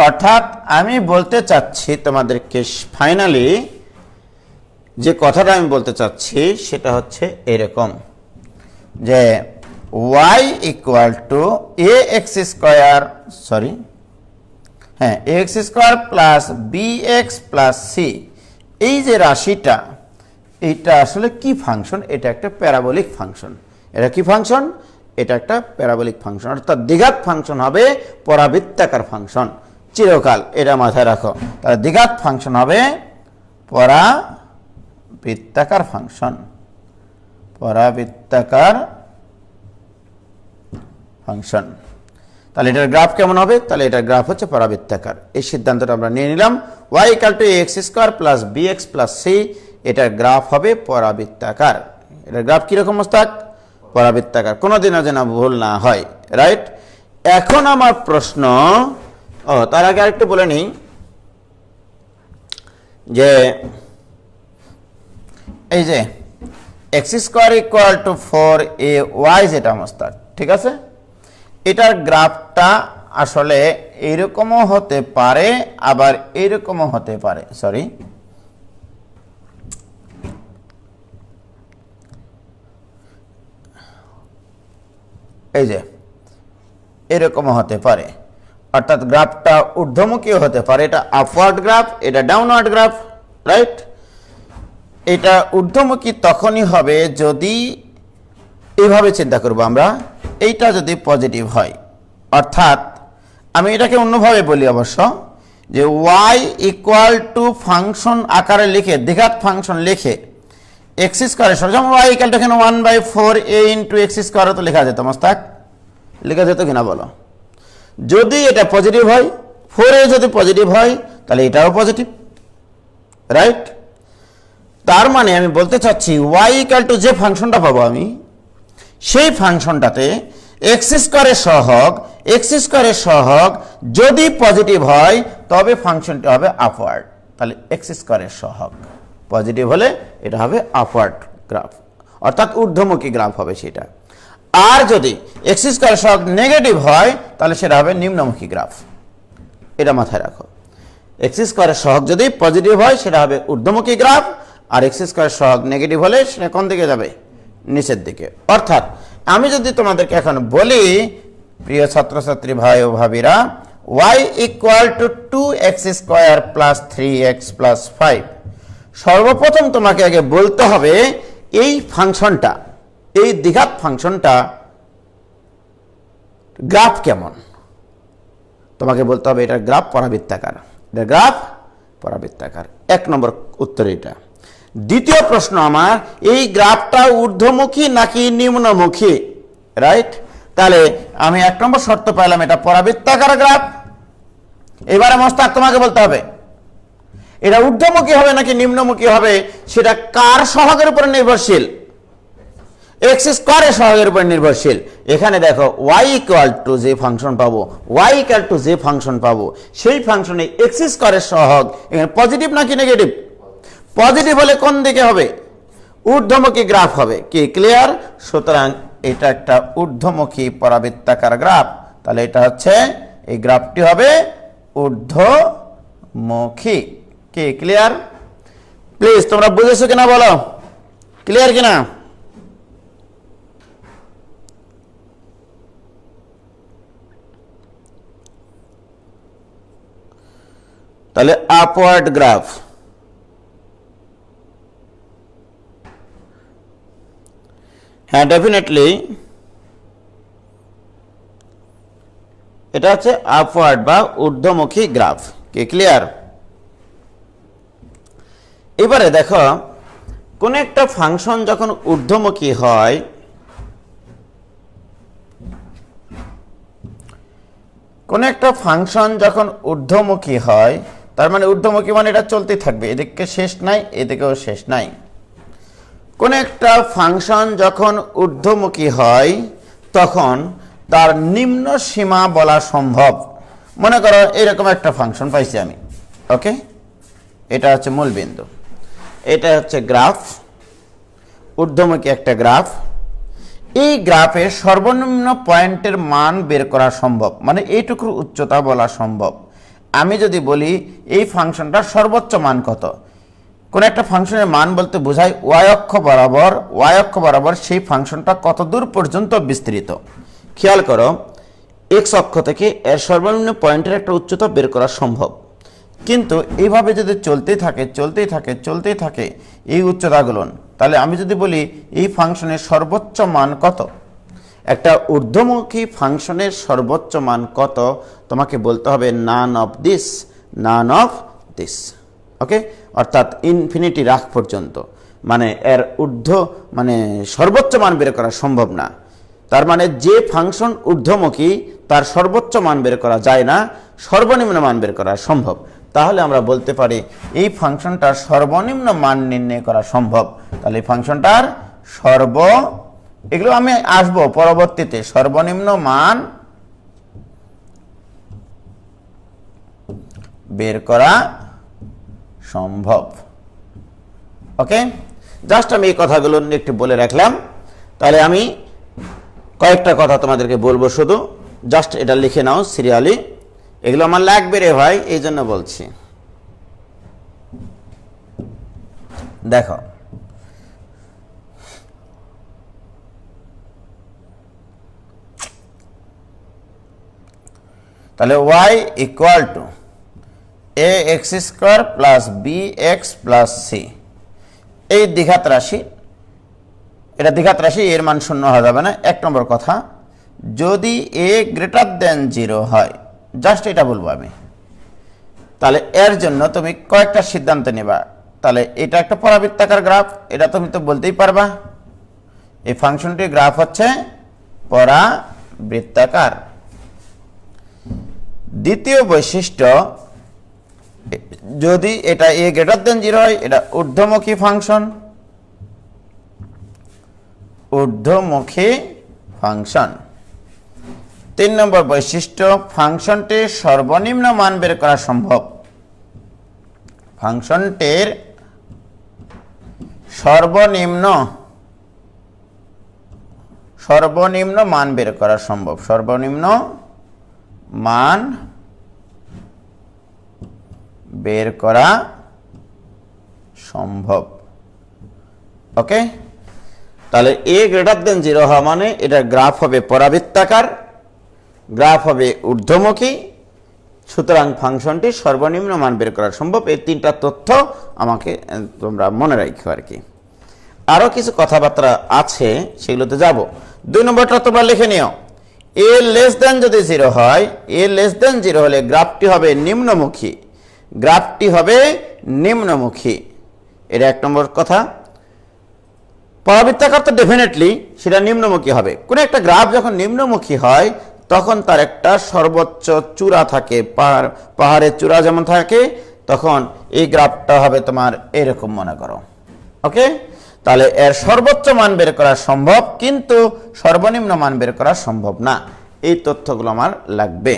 অর্থাৎ আমি বলতে চাচ্ছি তোমাদেরকে, ফাইনালি যে কথাটা আমি বলতে চাচ্ছি সেটা হচ্ছে এরকম যে y equal to ax square, sorry, হ্যাঁ, ax square plus bx plus c, এই যে রাশিটা, এটা আসলে কি ফাংশন? এটা একটা প্যারাবোলিক ফাংশন। এটা কি ফাংশন? এটা একটা প্যারাবোলিক ফাংশন, অর্থাৎ দ্বিঘাত ফাংশন হবে, পরাবৃত্তাকার ফাংশন। চিরকাল, এটা মাথায় রাখো। তাহলে দ্বিঘাত ফাংশন হবে পরাবৃত্তাকার ফাংশন, পরাবৃত্তাকার ফাংশন। তাহলে এটার গ্রাফ কেমন হবে? তাহলে এটার গ্রাফ হচ্ছে পরাবৃত্তাকার। এই সিদ্ধান্তটা আমরা নিয়ে নিলাম। y = ax² + bx + c, এটার গ্রাফ হবে পরাবৃত্তাকার। এটার গ্রাফ কিরকম মোস্তাক? পরাবৃত্তাকার, কোনোদিনও যেন ভুল না হয়, রাইট? এখন আমার প্রশ্ন, তার আগে আরেকটু বলে নিই যে এই যে x² = 4ay যেটা মোস্তাক, ঠিক আছে, এটার গ্রাফটা আসলে এইরকমও হতে পারে আবার এইরকমও হতে পারে, সরি, এই যে এরকমও হতে পারে, অর্থাৎ গ্রাফটা ঊর্ধ্বমুখীও হতে পারে। এটা আপওয়ার্ড গ্রাফ, এটা ডাউনওয়ার্ড গ্রাফ, রাইট? এটা ঊর্ধ্বমুখী তখনই হবে যদি এইভাবে চিন্তা করব আমরা, এইটা যদি পজিটিভ হয়, অর্থাৎ আমি এটাকে অন্যভাবে বলি অবশ্য, যে y = ফাংশন আকারে লিখে, দ্বিঘাত ফাংশন লিখে x² যেমন y = এখানে 1/4a × x² তো লেখা যেত মোস্তাক, লেখা যেত কিনা বলো? যদি এটা পজিটিভ হয়, 4a যদি পজিটিভ হয় তাহলে এটাও পজিটিভ, রাইট? তার মানে আমি বলতে চাচ্ছি y = যে ফাংশনটা পাবো আমি, সেই ফাংশনটাতে x² সহগ যদি পজিটিভ হয় তবে ফাংশনটি হবে আপওয়ার্ড। তাহলে x² সহগ পজিটিভ হলে এটা হবে আপওয়ার্ড গ্রাফ, অর্থাৎ ঊর্ধ্বমুখী গ্রাফ হবে সেটা। আর যদি x² সহগ নেগেটিভ হয় তাহলে সেটা হবে নিম্নমুখী গ্রাফ, এটা মাথায় রাখো। x² সহগ যদি পজিটিভ হয় সেটা হবে ঊর্ধ্বমুখী গ্রাফ, আর x² সহগ নেগেটিভ হলে সেটা কোন দিকে যাবে? নিচের দিকে। অর্থাৎ আমি যদি তোমাদেরকে এখন বলি, প্রিয় ছাত্রছাত্রী ভাই ও ভাবিরা, y = 2x² + 3x + 5, সর্বপ্রথম তোমাকে আগে বলতে হবে এই ফাংশনটা, এই দ্বিঘাত ফাংশনটা গ্রাফ কেমন। তোমাকে বলতে হবে এটার গ্রাফ পরাবৃত্তাকার, এটা গ্রাফ পরাবৃত্তাকার। 1 নম্বর উত্তর এটা। দ্বিতীয় প্রশ্ন আমার, এই গ্রাফটা ঊর্ধ্বমুখী নাকি নিম্নমুখী, রাইট? তাহলে আমি 1 নম্বর শর্ত পাইলাম, এটা পরাবৃত্তাকার গ্রাফ। এবারে মোস্তাক তোমাকে বলতে হবে এটা ঊর্ধ্বমুখী হবে নাকি নিম্নমুখী হবে, সেটা কার সহগের উপর নির্ভরশীল? x² সহগের উপর নির্ভরশীল। এখানে দেখো y = যে ফাংশন পাবো, সেই ফাংশনে x² সহগ এখানে পজিটিভ নাকি নেগেটিভ? পজিটিভ হলে কোন দিকে হবে? ঊর্ধ্বমুখী গ্রাফ হবে। কি ক্লিয়ার? সুতরাং এটা একটা ঊর্ধ্বমুখী পরাবৃত্তাকার গ্রাফ। তাহলে এটা হচ্ছে, এই গ্রাফটি হবে ঊর্ধ্বমুখী। কি ক্লিয়ার? প্লিজ তোমরা বুঝেছো কিনা বলো, ক্লিয়ার কিনা? তাহলে আপওয়ার্ড গ্রাফ, হ্যাঁ ডেফিনেটলি এটা হচ্ছে আপওয়ার্ড বা ঊর্ধ্বমুখী গ্রাফ। কি ক্লিয়ার? এবারে দেখো, কোন একটা ফাংশন যখন ঊর্ধ্বমুখী হয়, কোন একটা ফাংশন যখন ঊর্ধ্বমুখী হয়, তার মানে ঊর্ধ্বমুখী মানে এটা চলতে থাকবে, এদিকে শেষ নাই এদিকেও শেষ নাই। কোন একটা ফাংশন যখন ঊর্ধ্বমুখী হয় তখন তার নিম্ন সীমা বলা সম্ভব। মনে করো এরকম একটা ফাংশন পাইছি আমি, ওকে, এটা হচ্ছে মূল বিন্দু, এটা হচ্ছে গ্রাফ, ঊর্ধ্বমুখী একটা গ্রাফ। এই গ্রাফের সর্বনিম্ন পয়েন্টের মান বের করা সম্ভব, মানে এইটুকুর উচ্চতা বলা সম্ভব। আমি যদি বলি এই ফাংশনটার সর্বোচ্চ মান কত, কোন একটা ফাংশনের মান বলতে বোঝায় y অক্ষ বরাবর সেই ফাংশনটা কত দূর পর্যন্ত বিস্তৃত। খেয়াল করো, x অক্ষ থেকে এর সর্বনিম্ন পয়েন্টের একটা উচ্চতা বের করা সম্ভব, কিন্তু এইভাবে যদি চলতেই থাকে এই উচ্চতাগুলো, তাহলে আমি যদি বলি এই ফাংশনের সর্বোচ্চ মান কত, একটা ঊর্ধ্বমুখী ফাংশনের সর্বোচ্চ মান কত তোমাকে বলতে হবে none of this, none of this. Okay, অর্থাৎ ইনফিনিটি রাখ পর্যন্ত, মানে এর মানে সর্বোচ্চ মান বের করা সম্ভব না। তার মানে যে ফাংশন ঊর্ধ্বমুখী তার সর্বোচ্চ মান বের করা যায় না, সর্বনিম্ন মান বের করা সম্ভব। তাহলে আমরা বলতে পারি এই ফাংশনটার সর্বনিম্ন মান নির্ণয় করা সম্ভব। তাহলে এই ফাংশনটার এগুলো আমি আসবো পরবর্তীতে, সর্বনিম্ন মান বের করা সম্ভব। ওকে, জাস্ট আমি এই কথাগুলো একটু বলে রাখলাম। তাহলে আমি কয়েকটা কথা তোমাদেরকে বলবো, শুধু জাস্ট এটা লিখে নাও সিরিয়ালি। এগুলো আমার লাগবে রে ভাই, এই জন্য বলছি। দেখো, তাহলে y equal to ax square plus bx plus c, এই দ্বিঘাত রাশি, এটা দ্বিঘাত রাশি, এর মান শূন্য হওয়া যাবে না। এক নম্বর কথা, যদি a গ্রেটার দেন 0 হয়, জাস্ট এটা বলবো আমি, তাহলে এর জন্য তুমি কয়েকটা সিদ্ধান্ত নেবা। তাহলে এটা একটা পরাবৃত্তাকার গ্রাফ, এটা তুমি তো বলতেই পারবা এই ফাংশনটির গ্রাফ হচ্ছে পরাবৃত্তাকার। দ্বিতীয় বৈশিষ্ট্য, যদি এটা a গ্রেটার দেন 0 হয়, এটা ঊর্ধ্বমুখী ফাংশন, ঊর্ধ্বমুখী ফাংশন। 3 নম্বর বৈশিষ্ট্য, ফাংশনটির সর্বনিম্ন মান বের করা সম্ভব। ফাংশনটির সর্বনিম্ন মান বের করা সম্ভব, সর্বনিম্ন মান বের করা সম্ভব। ওকে, তাহলে a গ্রেটার দেন 0 হওয়া মানে এটার গ্রাফ হবে পরাবৃত্তাকার, গ্রাফ হবে ঊর্ধ্বমুখী, সুতরাং ফাংশনটি সর্বনিম্ন মান বের করা সম্ভব। এই 3টা তথ্য আমাকে তোমরা মনে রাখো আর কি। আরো কিছু কথাবার্তা আছে, সেগুলোতে যাব। 2 নম্বরটা তোমরা লিখে নিও, a লেস দেন যদি 0 হয়, a লেস দেন 0 হলে গ্রাফটি হবে নিম্নমুখী, গ্রাফটি হবে নিম্নমুখী। এটা 1 নম্বর কথা। পরাবৃত্তাকার তো ডেফিনেটলি সেটা নিম্নমুখী হবে। কোন একটা গ্রাফ যখন নিম্নমুখী হয় তখন তার একটা সর্বোচ্চ চূড়া থাকে, পাহাড়ের চূড়া যেমন থাকে, তখন এই গ্রাফটা হবে তোমার এরকম মনে করো। ওকে, তাহলে এর সর্বোচ্চ মান বের করা সম্ভব, কিন্তু সর্বনিম্ন মান বের করা সম্ভব না। এই তথ্যগুলো আমার লাগবে।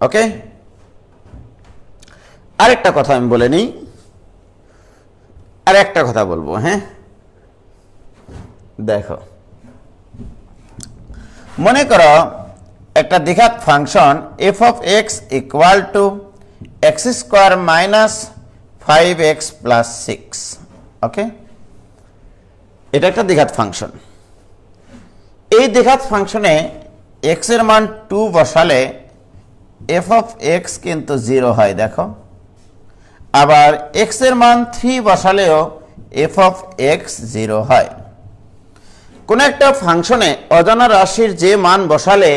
ওকে, আরেকটা কথা আমি বলে নিই, আরেকটা কথা বলবো। হ্যাঁ, দেখো, মনে করো একটা দ্বিঘাত function f of x equal two x square minus 5x plus 6। ওকে, এটা একটা দ্বিঘাত ফাংশন। এই দ্বিঘাত ফাংশনে x এর মান 2 বসালে f of x কিন্তু 0 হয়। দেখো, আবার x এর মান 3 বসালেও f of x 0 হয়। কোন একটা ফাংশনে অজানা রাশির যে মান বসালে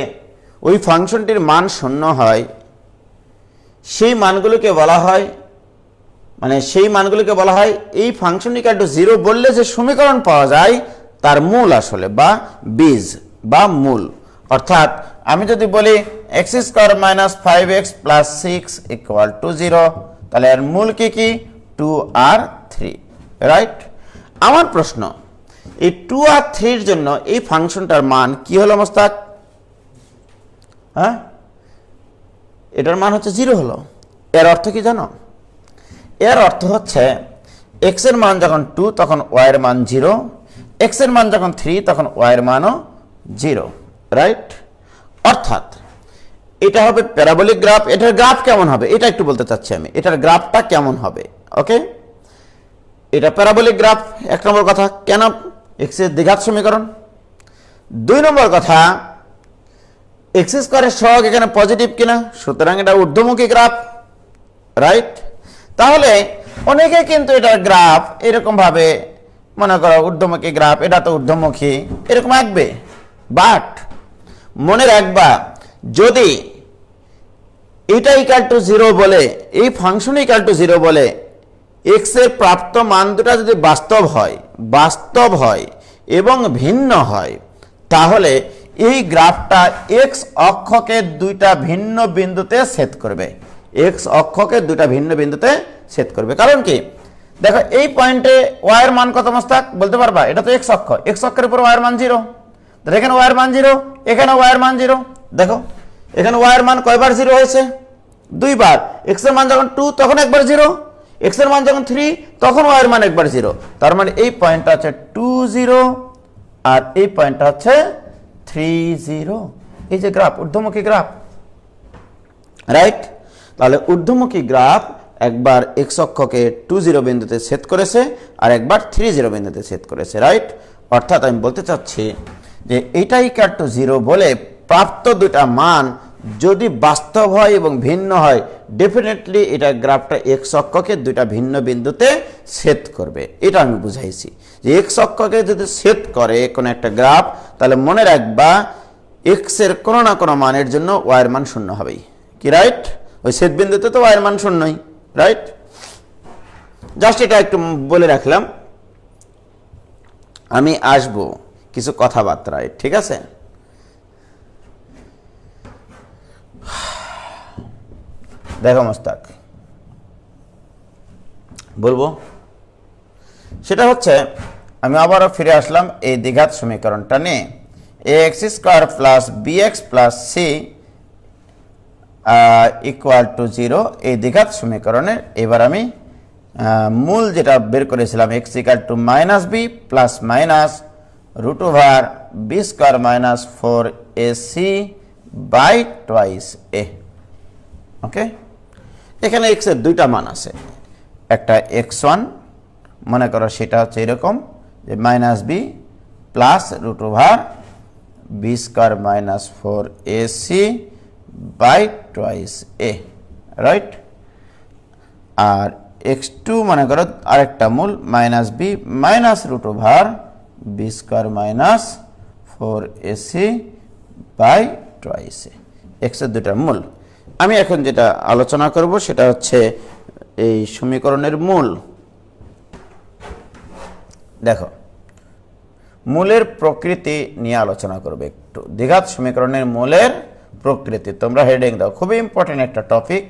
ওই ফাংশনটির মান 0 হয়, সেই মানগুলোকে বলা হয়, এই ফাংশন ইকুয়াল টু 0 বললে যে সমীকরণ পাওয়া যায় তার মূল আসলে, বা বীজ বা মূল। অর্থাৎ আমি যদি বলি x square minus 5x plus 6 equal to 0, তাহলে এর মূল কি 2 আর 3, রাইট? আমার প্রশ্ন, এই 2 আর 3 এর জন্য এই ফাংশনটার মান কি হলো মোস্তাক? হ্যাঁ, এটার মান হচ্ছে 0 হলো। এর অর্থ কি জানো? এর অর্থ হচ্ছে x এর মান যখন 2 তখন y এর মান 0, x এর মান যখন 3 তখন y এর মানও 0, রাইট? অর্থাৎ এটা হবে প্যারাবোলিক গ্রাফ। এটার গ্রাফ কেমন হবে এটা একটু বলতে চাচ্ছি আমি, এটার গ্রাফটা কেমন হবে। ওকে, এটা প্যারাবোলিক গ্রাফ, 1 নম্বর কথা। কেন? x এর দ্বিঘাত সমীকরণ। 2 নম্বর কথা, x স্কয়ারের সহগ এখানে পজিটিভ কিনা, সুতরাং এটা ঊর্ধ্বমুখী গ্রাফ, রাইট? তাহলে অনেকে কিন্তু এটার গ্রাফ এরকম ভাবে মনে করো ঊর্ধ্বমুখী গ্রাফ, এটা তো ঊর্ধ্বমুখী, এরকম আঁকবে। বাট মনে রাখবা যদি এটা ইকুয়াল টু 0 বলে, এই ফাংশন ইকুয়াল টু 0 বলে, x এর প্রাপ্ত মান দুটা যদি বাস্তব হয় এবং ভিন্ন হয়, তাহলে এই গ্রাফটা x অক্ষকে দুইটা ভিন্ন বিন্দুতে ছেদ করবে। x অক্ষকে দুইটা ভিন্ন বিন্দুতে ছেদ করবে। কারণ কি, দেখো এই পয়েন্টে y এর মান কত মস্তাক বলতে পারবা? এটা তো x অক্ষ, x অক্ষের উপর y এর মান 0, তাহলে এখানে y এর মান 0, এখানে y এর মান 0। দেখো এখানে y এর মান কয়বার 0 হয়েছে? দুইবার। x এর মান যখন 2 তখন একবার 0, x এর মান যখন 3 তখন y এর মান একবার 0। তার মানে এই পয়েন্টটা হচ্ছে 2 0 আর এই পয়েন্টটা হচ্ছে 3 0। এই যে গ্রাফ, ঊর্ধ্বমুখী গ্রাফ, রাইট? তাহলে ঊর্ধ্বমুখী গ্রাফ একবার x অক্ষকে 2 0 বিন্দুতে ছেদ করেছে আর একবার 3 0 বিন্দুতে ছেদ করেছে, রাইট? অর্থাৎ আমি বলতে চাচ্ছি যে এইটা ইকুয়াল টু 0 বলে প্রাপ্ত দুটা মান যদি বাস্তব হয় এবং ভিন্ন হয়, ডেফিনেটলি এটা গ্রাফটা x অক্ষকে দুইটা ভিন্ন বিন্দুতে ছেদ করবে। এটা আমি বুঝাইছি যে x অক্ষকে যদি ছেদ করে কোনো একটা গ্রাফ, তাহলে মনে রাখবা x এর কোনো না কোনো মানের জন্য y এর মান 0 হবেই, কি রাইট? ওই ছেদ বিন্দুতে তো y এর মান 0ই, রাইট? জাস্ট এটা একটু বলে রাখলাম, আমি আসবো কিছু কথাবার্তায়, ঠিক আছে? দেখো মোস্তাক, বলবো সেটা হচ্ছে, আমি আবারও ফিরে আসলাম এই দ্বিঘাত সমীকরণটা নিয়ে, ax square plus bx plus c equal to 0 এই দ্বিঘাত সমীকরণের। এবার আমি মূল যেটা বের করেছিলাম, x equal two minus B plus minus root over B square minus 4ac by twice a. Okay, এখানে x এর দুইটা মান আছে, একটা x1 মনে করো সেটা হচ্ছে এরকম যে minus B plus root over B square minus 4ac by twice A, right? আর x2 মনে করো আরেকটা মূল minus B minus root over B square minus 4ac by twice A, x এর দুটা মূল। আমি এখন যেটা আলোচনা করব সেটা হচ্ছে এই সমীকরণের মূল। দেখো, মূলের প্রকৃতি নিয়ে আলোচনা করবে একটু, দ্বিঘাত সমীকরণের মূলের প্রকৃতি। তোমরা হেডিং দাও, খুবই ইম্পর্টেন্ট একটা টপিক,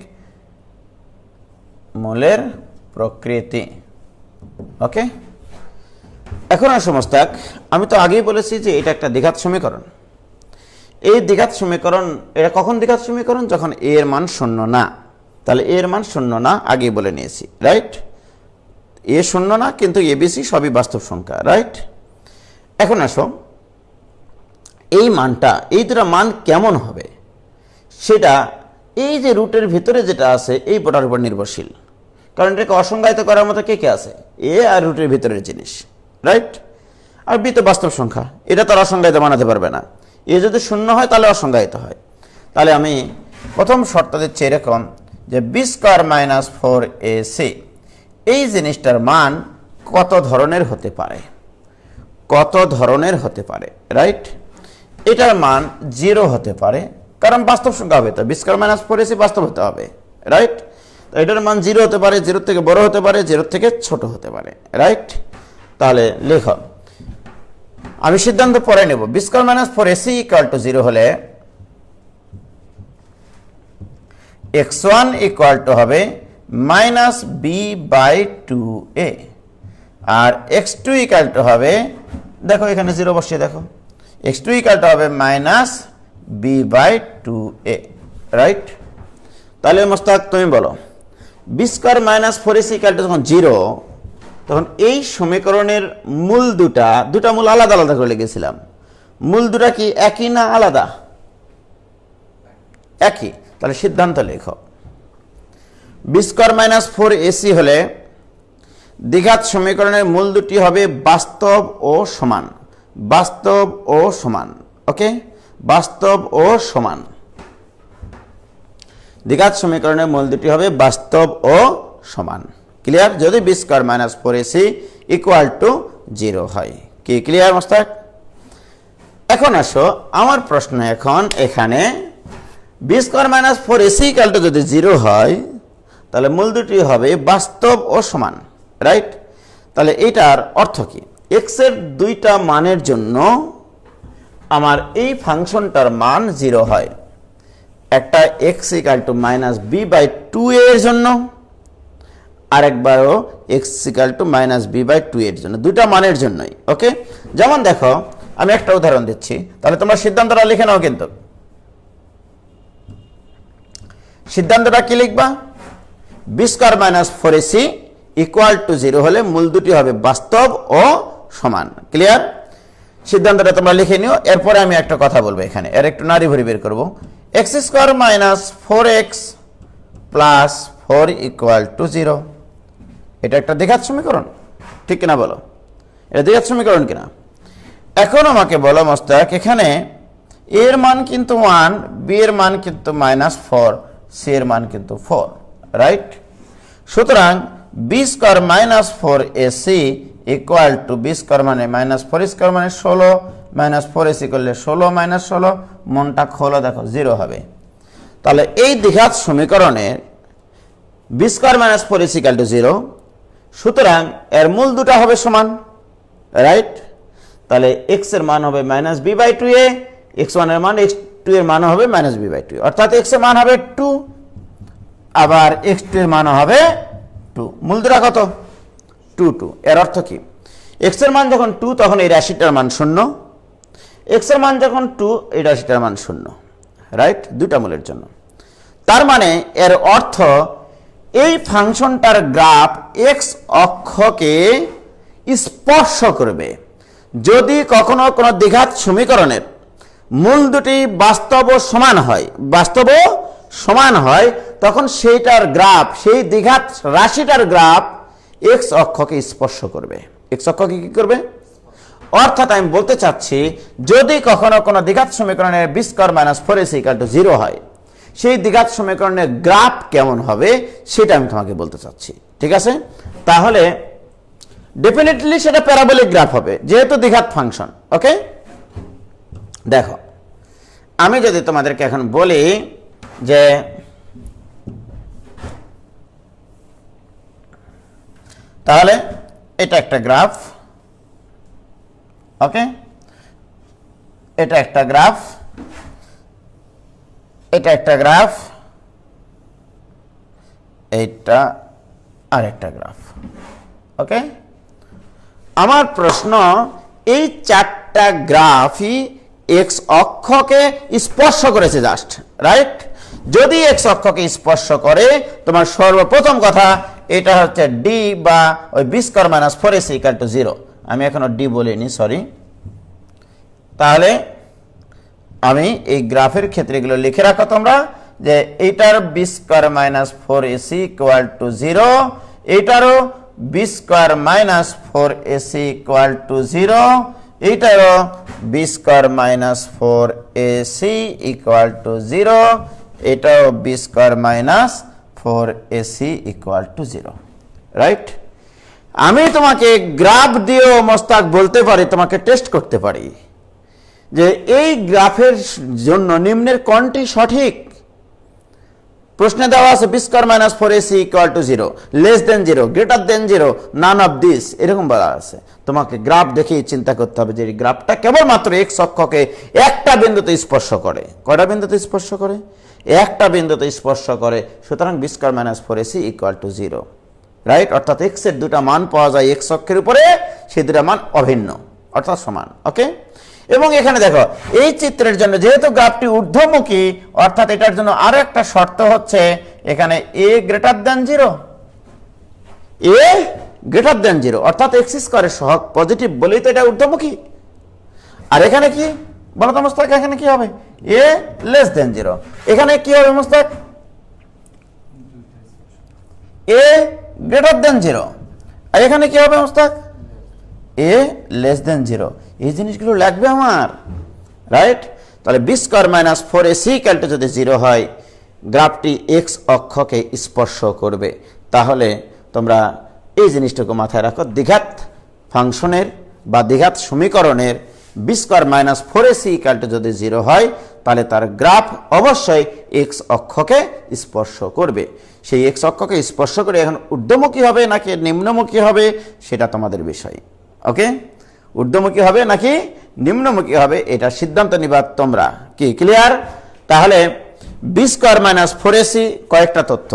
মূলের প্রকৃতি। ওকে, এখন আসো মোস্তাক, আমি তো আগেই বলেছি যে এটা একটা দ্বিঘাত সমীকরণ। এই দ্বিঘাত সমীকরণ, এটা কখন দ্বিঘাত সমীকরণ? যখন a এর মান 0 না। তাহলে a এর মান 0 না, আগেই বলে নিয়েছি, রাইট? a 0 না, কিন্তু abc সবই বাস্তব সংখ্যা, রাইট? এখন আসো, এই মানটা, এই দুটো মান কেমন হবে সেটা এই যে রুটের ভিতরে যেটা আছে এই পটার উপর নির্ভরশীল। কারণ এটাকে অসংজ্ঞায়িত করার মতো কে কে আছে? a আর রুটের ভিতরের জিনিস, রাইট? আর b তো বাস্তব সংখ্যা, এটা তো আর অসংজ্ঞায়িত বানাতে পারবে না। এ যদি 0 হয় তাহলে অসংজ্ঞায়িত হয়। তাহলে আমি প্রথম শর্ত দিচ্ছি এরকম যে বি স্কয়ার মাইনাস 4ac, এই জিনিসটার মান কত ধরনের হতে পারে? কত ধরনের হতে পারে, রাইট? এটার মান 0 হতে পারে, কারণ বাস্তব সংখ্যা হবে, তো বি স্কয়ার মাইনাস 4ac বাস্তব হতে হবে, রাইট? তো এটার মান 0 হতে পারে, 0 থেকে বড় হতে পারে, 0 থেকে ছোট হতে পারে, রাইট? তাহলে লেখো, আমি সিদ্ধান্ত পরে নেব। B square minus 4ac equal to 0 হলে x1 ইকুয়াল টু হবে মাইনাস বি বাই 2a, আর x2 ইকুয়াল টু হবে, দেখো এখানে 0 বসিয়ে দেখো, x2 ইকুয়াল টু হবে minus B by 2a, right? তাহলে মোস্তাক তুমি বলো, B square minus 4ac equal to যখন 0, তখন এই সমীকরণের মূল দুটা মূল আলাদা আলাদা করে লিখেছিলাম। মূল দুটা কি একই না আলাদা? একই। তাহলে সিদ্ধান্ত লেখো, বি স্কয়ার মাইনাস 4ac হলে দ্বিঘাত সমীকরণের মূল দুটি হবে বাস্তব ও সমান। বাস্তব ও সমান, ওকে? বাস্তব ও সমান। দ্বিঘাত সমীকরণের মূল দুটি হবে বাস্তব ও সমান। ক্লিয়ার? যদি B square minus 4ac equal to 0 হয়। কি ক্লিয়ার মোস্তাক? এখন আসো আমার প্রশ্ন এখন এখানে B square minus 4ac equal to যদি 0 হয় তাহলে মূল দুটি হবে বাস্তব ও সমান, রাইট? তাহলে এটার অর্থ কি? এক্স এর দুইটা মানের জন্য আমার এই ফাংশনটার মান 0 হয়। একটা x equal two minus B by 2 এর জন্য, আরেকবারও x equal two minus B by 2 এর জন্য, দুইটা মানের জন্যই। ওকে, যেমন দেখো আমি একটা উদাহরণ দিচ্ছি, তাহলে তোমরা সিদ্ধান্তটা লিখে নাও। কিন্তু সিদ্ধান্তটা কি লিখবা? B square minus 4ac equal to 0 হলে মূল দুটি হবে বাস্তব ও সমান। ক্লিয়ার? সিদ্ধান্তটা তোমরা লিখে নিও। এরপরে আমি একটা কথা বলবো, এখানে এর একটু নাড়ি ভুড়ি বের করবো। X square minus 4x plus 4 equal to 0, এটা একটা দ্বিঘাত সমীকরণ, ঠিক কিনা বলো? এটা দ্বিঘাত সমীকরণ কিনা? এখন আমাকে বলো মোস্তাক, এখানে এর মান কিন্তু 1, বি এর মান কিন্তু -4, সি এর মান কিন্তু 4, রাইট? সুতরাং B square minus 4ac equal to B square মানে -4 স্কোয়ার মানে 16, -4ac করলে 16 - 16, মনটা খোলো, দেখো 0 হবে। তাহলে এই দ্বিঘাত সমীকরণের B square minus 4ac equal to 0, সুতরাং এর মূল দুটা হবে সমান, রাইট? তাহলে x এর মান হবে -b/2a, x1 এর মান x2 এর মান হবে -b/2, অর্থাৎ x এর মান হবে 2, আবার x2 এর মান হবে 2। মূল দুটা কত? 2 2। এর অর্থ কি? x এর মান যখন 2 তখন এই রাশিটার মান 0, x এর মান যখন 2 এই রাশিটার মান 0, রাইট? দুইটা মূলের জন্য। তার মানে এর অর্থ এই ফাংশনটার গ্রাফ x অক্ষকে স্পর্শ করবে। যদি কখনো কোনো দ্বিঘাত সমীকরণের মূল দুটি বাস্তব ও সমান হয়, তখন সেইটার গ্রাফ, সেই দ্বিঘাত রাশিটার গ্রাফ x অক্ষকে স্পর্শ করবে। x অক্ষকে কি করবে? অর্থাৎ আমি বলতে চাচ্ছি, যদি কখনো কোনো দ্বিঘাত সমীকরণের B square minus 4ac equal to 0 হয়, সেই দ্বিঘাত সমীকরণের গ্রাফ কেমন হবে সেটা আমি তোমাকে বলতে চাচ্ছি, ঠিক আছে? তাহলে ডেফিনেটলি সেটা প্যারাবোলিক গ্রাফ হবে, যেহেতু দ্বিঘাত ফাংশন। ওকে, দেখো আমি যদি তোমাদেরকে এখন বলি যে তাহলে এটা একটা গ্রাফ, ওকে, এটা একটা গ্রাফ, এটা একটা গ্রাফ, এইটা আরেকটা গ্রাফ। ওকে, আমার প্রশ্ন, এই চারটা গ্রাফই এক্স অক্ষকে স্পর্শ করেছে জাস্ট, রাইট? যদি এক্স অক্ষকে স্পর্শ করে, তোমার সর্বপ্রথম কথা এটা হচ্ছে ডি বা ওই B square minus 4ac equal to 0। আমি এখনো ডি বলিনি, সরি। তাহলে আমি এই গ্রাফের ক্ষেত্রে এগুলো লিখে রাখো তোমরা, যে এইটার b square minus 4ac equal to 0, এইটারও b square minus 4ac equal to 0, এইটারও b square minus 4ac equal to 0, এটাও b square minus 4ac equal to 0, right? আমি তোমাকে গ্রাফ দিয়েও মোস্তাক বলতে পারি, তোমাকে টেস্ট করতে পারি যে এই গ্রাফের জন্য নিম্নের কোনটি সঠিক। প্রশ্নে দেওয়া আছে B square minus 4ac equal to 0, less than 0, greater than 0, none of this, এরকম বলা আছে। তোমাকে গ্রাফ দেখেই চিন্তা করতে হবে যে এই গ্রাফটা কেবলমাত্র এক্স অক্ষকে একটা বিন্দুতে স্পর্শ করে। কয়টা বিন্দুতে স্পর্শ করে? একটা বিন্দুতে স্পর্শ করে। সুতরাং B square minus 4ac equal to 0, right? অর্থাৎ এক্স এর দুটা মান পাওয়া যায় এক্স অক্ষের উপরে, সেই দুটা মান অভিন্ন অর্থাৎ সমান। ওকে, এবং এখানে দেখো এই চিত্রের জন্য যেহেতু গ্রাফটি ঊর্ধ্বমুখী, অর্থাৎ এটার জন্য আরো একটা শর্ত হচ্ছে এখানে a greater than 0, a greater than 0, অর্থাৎ এক্স স্কোয়ারের সহগ পজিটিভ বলেই তো এটা ঊর্ধ্বমুখী। আর এখানে কি বলো তো মোস্তাক, এখানে কি হবে? a less than 0। এখানে কি হবে মোস্তাক? a greater than 0। আর এখানে কি হবে মোস্তাক? a less than 0। এই জিনিসগুলো লাগবে আমার, রাইট? তাহলে B square minus 4ac equal to যদি 0 হয়, গ্রাফটি এক্স অক্ষকে স্পর্শ করবে। তাহলে তোমরা এই জিনিসটাকে মাথায় রাখো, দ্বিঘাত ফাংশনের বা দ্বিঘাত সমীকরণের B square minus 4ac equal to যদি 0 হয় তাহলে তার গ্রাফ অবশ্যই এক্স অক্ষকে স্পর্শ করবে। সেই এক্স অক্ষকে স্পর্শ করে এখন ঊর্ধ্বমুখী হবে নাকি নিম্নমুখী হবে সেটা তোমাদের বিষয়। ওকে, ঊর্ধ্বমুখী হবে নাকি নিম্নমুখী হবে এটা সিদ্ধান্ত নিবা তোমরা। কি ক্লিয়ার? তাহলে বি স্কোয়ার মাইনাস 4ac কয়েকটা তথ্য,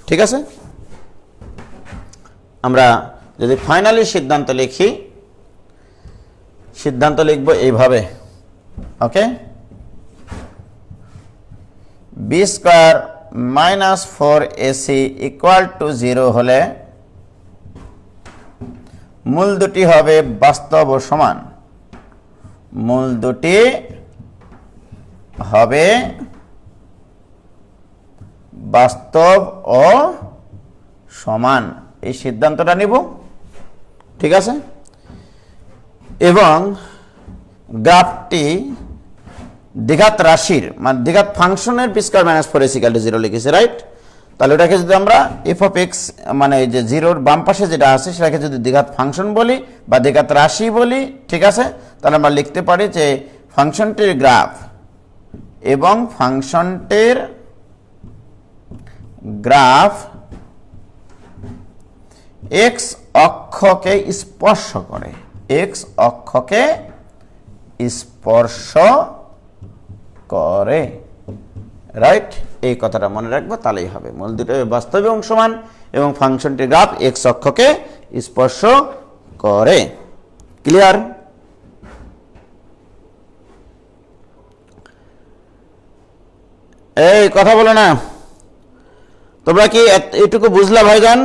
ঠিক আছে। আমরা যদি ফাইনালি সিদ্ধান্ত লিখি, সিদ্ধান্ত লিখব এইভাবে। Okay, b square minus 4ac equal to 0 হলে মূল দুটি হবে বাস্তব ও সমান। মূল দুটি হবে বাস্তব ও সমান, এই সিদ্ধান্তটা নিব, ঠিক আছে। এবং গ্রাফটি দ্বিঘাত রাশির মানে দ্বিঘাত ফাংশনের B square minus 4ac equal to 0 লিখেছি, রাইট। তাহলে ওটাকে যদি আমরা এফ অফ এক্স মানে এই যে জিরোর বাম পাশে যেটা আছে সেটাকে যদি দ্বিঘাত ফাংশন বলি বা দ্বিঘাত রাশি বলি, ঠিক আছে, তাহলে আমরা লিখতে পারি যে ফাংশনটির গ্রাফ এবং ফাংশনটির গ্রাফ এক্স অক্ষকে স্পর্শ করে, এক্স অক্ষকে স্পর্শ করে, রাইট। এই কথাটা মনে রাখবো, তাহলেই হবে। মূল দুটো বাস্তব এবং সমান এবং ফাংশনটির গ্রাফ এক্স অক্ষকে স্পর্শ করে। ক্লিয়ার? এই কথা বলো না তোমরা, কি এইটুকু বুঝলা ভাইজান?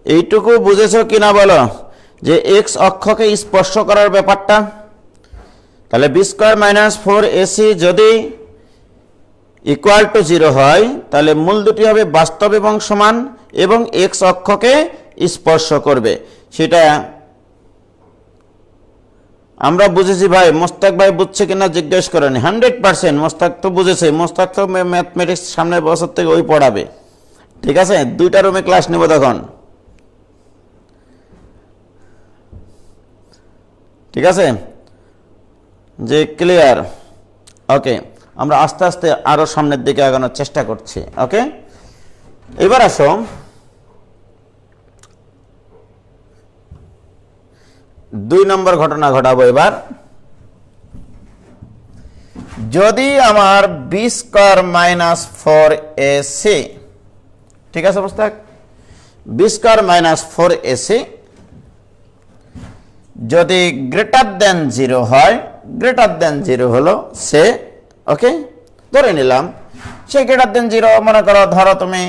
এইটুকু বুঝেছো কিনা বলো, যে এক্স অক্ষকে স্পর্শ করার ব্যাপারটা। তাহলে বি স্কোয়ার মাইনাস 4ac যদি ইকুয়াল টু 0 হয় তাহলে মূল দুটি হবে বাস্তব এবং সমান এবং এক্স অক্ষকে স্পর্শ করবে। সেটা আমরা বুঝেছি ভাই। মোস্তাক ভাই বুঝছে কিনা জিজ্ঞেস করেন। 100% মোস্তাক তো বুঝেছে। মোস্তাক তো ম্যাথমেটিক্স সামনের বছর থেকে ওই পড়াবে, ঠিক আছে। 2টা রুমে ক্লাস নেব তখন, ঠিক আছে। যে ক্লিয়ার? ওকে, আমরা আস্তে আস্তে আরো সামনের দিকে আগানোর চেষ্টা করছি। ওকে, এবার আসো দুই নম্বর ঘটনা ঘটাবো এবার। যদি আমার বি স্কয়ার মাইনাস 4ac, ঠিক আছে Mostak, B square minus 4ac যদি গ্রেটার দেন 0 হয়, গ্রেটার দেন 0 হলো সে, ওকে, ধরে নিলাম সে গ্রেটার দেন 0, মনে করো, ধরো তুমি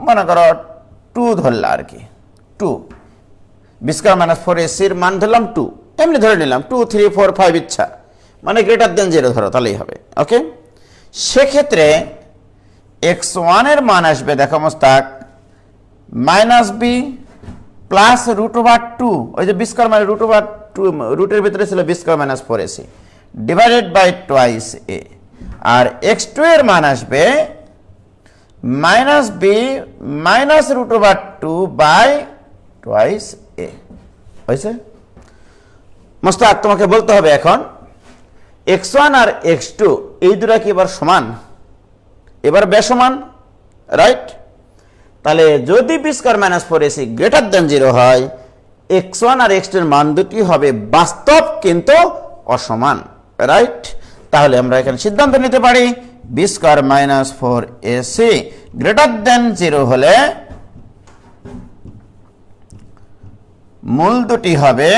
মনে করো 2 ধরলা আর কি, 2 বি স্কয়ার মাইনাস 4ac এর মান ধরলাম 2, এমনি ধরে নিলাম 2 3 4 5 ইচ্ছা, মানে গ্রেটার দেন 0 ধরো, তাহলেই হবে। ওকে, সেক্ষেত্রে x1 এর মান আসবে, দেখো মোস্তাক, মাইনাস বি প্লাস √2, ওই যে বি স্কয়ার মানে √2, রুটের ভিতরে ছিল b square minus 4ac divided by twice a. আর x2 এর মান আসবে minus B minus √2 by twice a. হয়েছে মোস্তাক? তোমাকে বলতে হবে এখন x1 আর x2 এই দুটা কি এবার সমান? এবার বেসমান, রাইট। তাহলে যদি B square minus 4ac greater than 0 হয়, x1 আর x2 এর মান দুটি হবে বাস্তব কিন্তু অসমান, রাইট। তাহলে আমরা এখানে সিদ্ধান্ত নিতে পারি b square minus 4ac greater than 0 হলে মূল দুটি হবে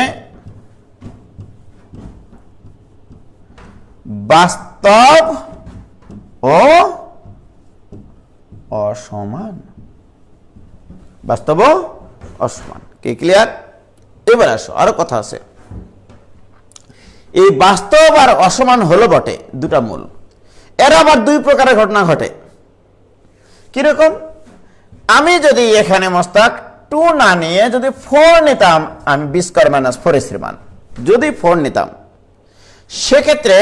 বাস্তব ও অসমান, বাস্তব ও অসমান। কি ক্লিয়ার? এবার আসো, আরো কথা আছে। এই বাস্তব আর অসমান হলো বটে দুটা মূল, এর আবার দুই প্রকারের ঘটনা ঘটে। কিরকম? আমি যদি এখানে মোস্তাক 2 না নিয়ে যদি 4 নিতাম, আমি বি স্কয়ার মাইনাস 4ac এর মান যদি 4 নিতাম, সেক্ষেত্রে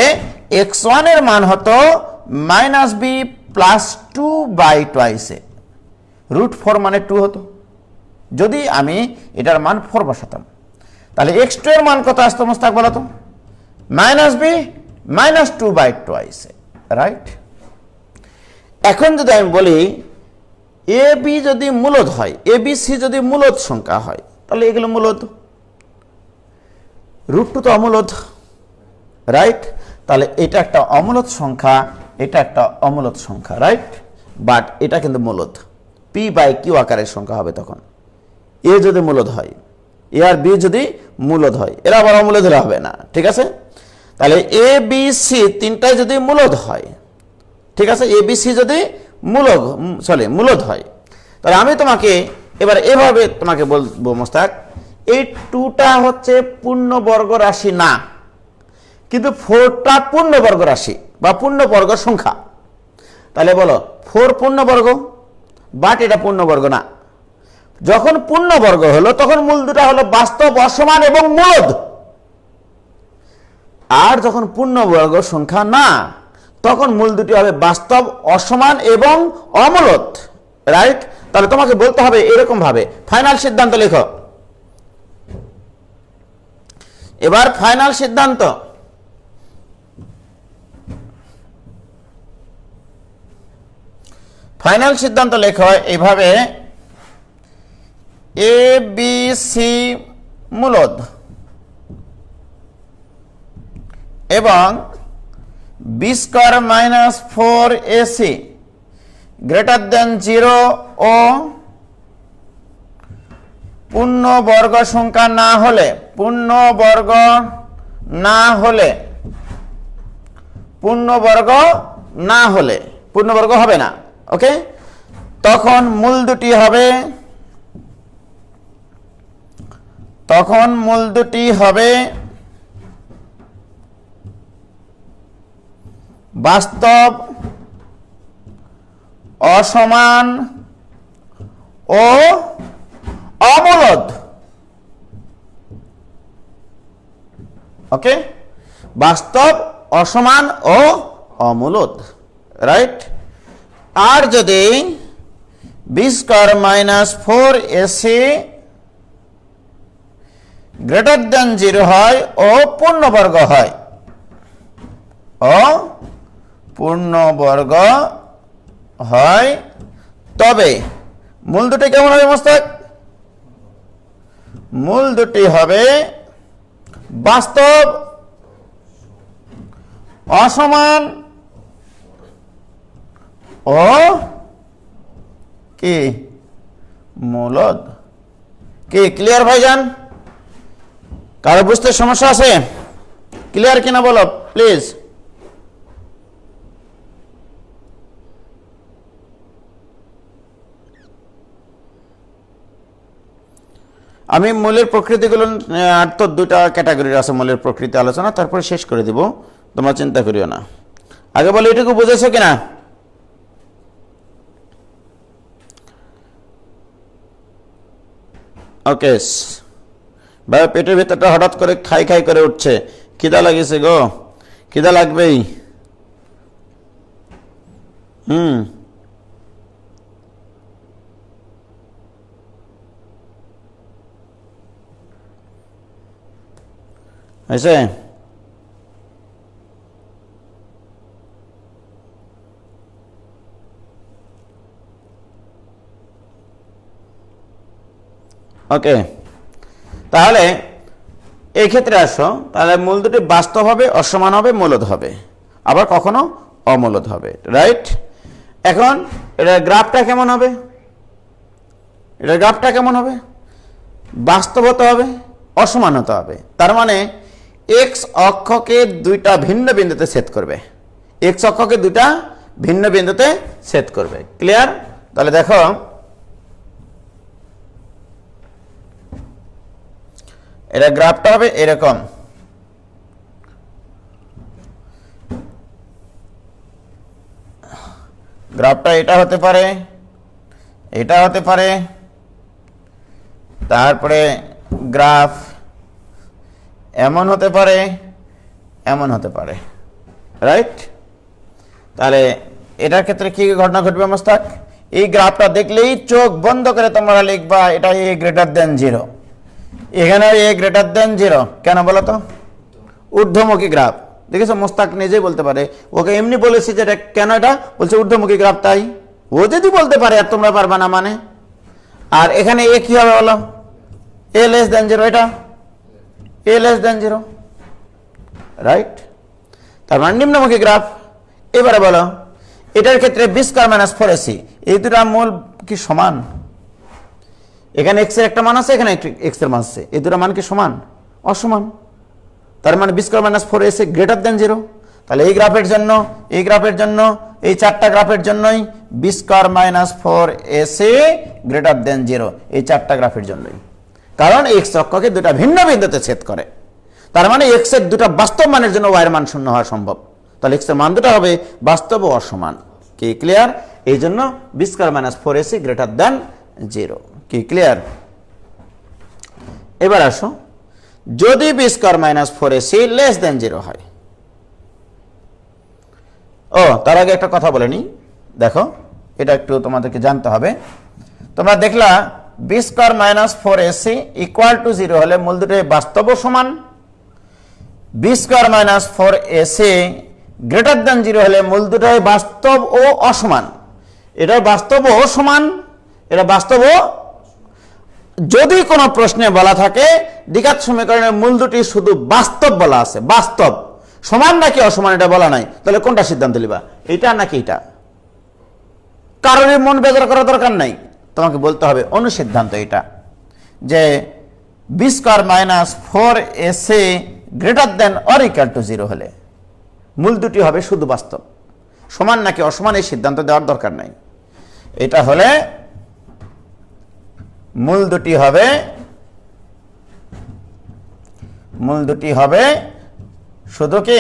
x1 এর মান হতো মাইনাস বি প্লাস 2/2 √4 মানে 2 হতো, যদি আমি এটার মান 4 বসাতাম, তাহলে x2 এর মান কত আসতো মোস্তাক বলো তো? -b -2/2, right? এখন যদি আমি বলি এ বি যদি মূলদ হয়, এ বি সি যদি মূলদ সংখ্যা হয়, তাহলে এগুলো মূলদ, √2 তো অমূলদ, রাইট? তাহলে এটা একটা অমূলদ সংখ্যা, এটা একটা অমূলদ সংখ্যা, রাইট? বাট এটা কিন্তু মূলদ, p/q আকারের সংখ্যা হবে তখন। এ যদি মূলদ হয়, এ আর বি যদি মূলদ হয়, এরা আবার অমূলদ হবে না, ঠিক আছে? তাহলে এ বি সি তিনটাই যদি মূলদ হয়, ঠিক আছে, এ বি সি যদি মূলদ হয়, তাহলে আমি তোমাকে এবার এভাবে তোমাকে বলবো মোস্তাক, এই 2টা হচ্ছে পূর্ণবর্গ রাশি না, কিন্তু 4টা পূর্ণবর্গ রাশি বা পূর্ণবর্গ সংখ্যা। তাহলে বলো 4 পূর্ণবর্গ, বাট এটা পূর্ণবর্গ না। যখন পূর্ণবর্গ হলো তখন মূল দুটা হলো বাস্তব, অসমান এবং মূলদ। আর যখন পূর্ণবর্গ সংখ্যা না, তখন মূল দুটি হবে বাস্তব, অসমান এবং অমূলদ, রাইট? তাহলে তোমাকে বলতে হবে এরকম ভাবে, ফাইনাল সিদ্ধান্ত লেখো। এবার ফাইনাল সিদ্ধান্ত, ফাইনাল সিদ্ধান্ত লেখো এইভাবে, এ বি সি মূলদ এবং b² - 4ac > 0 ও পূর্ণবর্গ সংখ্যা না হলে, পূর্ণবর্গ হবে না, ওকে? তখন মূল দুটি হবে বাস্তব, অসমান ও অমূলদ, ওকে? বাস্তব, অসমান ও অমূলদ, রাইট? আর যদি b² - 4ac > 0 হয় ও পূর্ণবর্গ হয়, তবে মূল দুটি কেমন হবে মোস্তাক? মূল দুটি হবে বাস্তব, অসমান ও কি মূলদ। কি ক্লিয়ার ভাইজান? কারো বুঝতে সমস্যা আছে? ক্লিয়ার কিনা বলো প্লিজ। আমি মূলের প্রকৃতিগুলো, আর তো 2টা ক্যাটাগরির আছে মূলের প্রকৃতি আলোচনা, তারপরে শেষ করে দিব, তোমরা চিন্তা করিও না। আগে বলো এটুকু বুঝেছো কিনা? ওকে ভাই, পেটের ভেতরটা হঠাৎ করে খাই খাই করে উঠছে, খিদা লাগিয়েছে গো, খিদা লাগবেই। হয়েছে? ওকে, তাহলে এই ক্ষেত্রে আসো, তাহলে মূল দুটি বাস্তব হবে, অসমান হবে, মূলদ হবে, আবার কখনো অমূলদ হবে, রাইট? এখন এটার গ্রাফটা কেমন হবে? বাস্তব হতে হবে, অসমান হতে হবে। তার মানে এক্স অক্ষকে 2টা ভিন্ন বিন্দুতে ছেদ করবে, ক্লিয়ার? তাহলে দেখো এটা গ্রাফটা হবে এরকম, গ্রাফটা এটা হতে পারে, এটা হতে পারে, তারপরে গ্রাফ এমন হতে পারে, এমন হতে পারে, রাইট? তাহলে এটার ক্ষেত্রে কি ঘটনা ঘটবে মোস্তাক? এই গ্রাফটা দেখলেই চোখ বন্ধ করে তোমরা লিখবা এটা a গ্রেটার দেন 0। এখানে a গ্রেটার দেন 0 কেন বলো তো? ঊর্ধ্বমুখী গ্রাফ। দেখেছো মোস্তাক নিজেই বলতে পারে, ওকে এমনি বলেছি যে এটা কেন, এটা বলছে ঊর্ধ্বমুখী গ্রাফ, তাই ও যদি বলতে পারে আর তোমরা পারবা না মানে। আর এখানে a কি হবে বলো? a লেস দেন 0, এটা a লেস দেন 0, রাইট? তার মানে নিম্নমুখী গ্রাফ। এবারে বলো এটার ক্ষেত্রে b স্কয়ার মাইনাস 4ac, এই দুটো মূল কি সমান? এখানে x এর একটা মান আছে, এখানে x এর মান আছে, এই দুটো মান কি সমান? অসমান। তার মানে b স্কয়ার মাইনাস 4ac গ্রেটার দেন 0। তাহলে এই গ্রাফের জন্য, এই গ্রাফের জন্য, এই চারটা গ্রাফের জন্যই b স্কয়ার মাইনাস 4ac গ্রেটার দেন 0, এই চারটা গ্রাফের জন্যই। কারণ x অক্ষকে দুটো ভিন্ন বিন্দুতে ছেদ করে। তার মানে x এর দুটো বাস্তব মানের জন্য y এর মান শূন্য হওয়া সম্ভব। তাহলে x এর মান দুটো হবে বাস্তব ও অসমান। কি ক্লিয়ার? এই জন্য b স্কয়ার মাইনাস 4ac গ্রেটার দেন 0। কি ক্লিয়ার? এবার আসো, যদি b স্কয়ার মাইনাস 4ac লেস দেন 0 হয়। ও তার আগে একটা কথা বলে নি, দেখো এটা একটু তোমাদেরকে জানতে হবে। তোমরা দেখলা b স্কয়ার মাইনাস 4ac ইকুয়াল টু 0 হলে মূল দুটোই বাস্তব ও সমান। b স্কয়ার মাইনাস 4ac গ্রেটার দেন 0 হলে মূল দুটোই বাস্তব ও অসমান। এটা বাস্তব ও সমান, এটা বাস্তব ও, যদি কোনো প্রশ্নে বলা থাকে দ্বিঘাত সমীকরণের মূল দুটি শুধু বাস্তব বলা আছে, বাস্তব, সমান নাকি অসমান এটা বলা নাই, তাহলে কোনটা সিদ্ধান্ত নিবা? এটা নাকি এটা? কারোর মন বেজার করার দরকার নাই, তোমাকে বলতে হবে অনুসিদ্ধান্ত এটা, যে b স্কয়ার minus 4ac greater than or equal to 0 হলে মূল দুটি হবে শুধু বাস্তব, সমান নাকি অসমান এই সিদ্ধান্ত দেওয়ার দরকার নাই। এটা হলে মূল দুটি হবে শুধু কি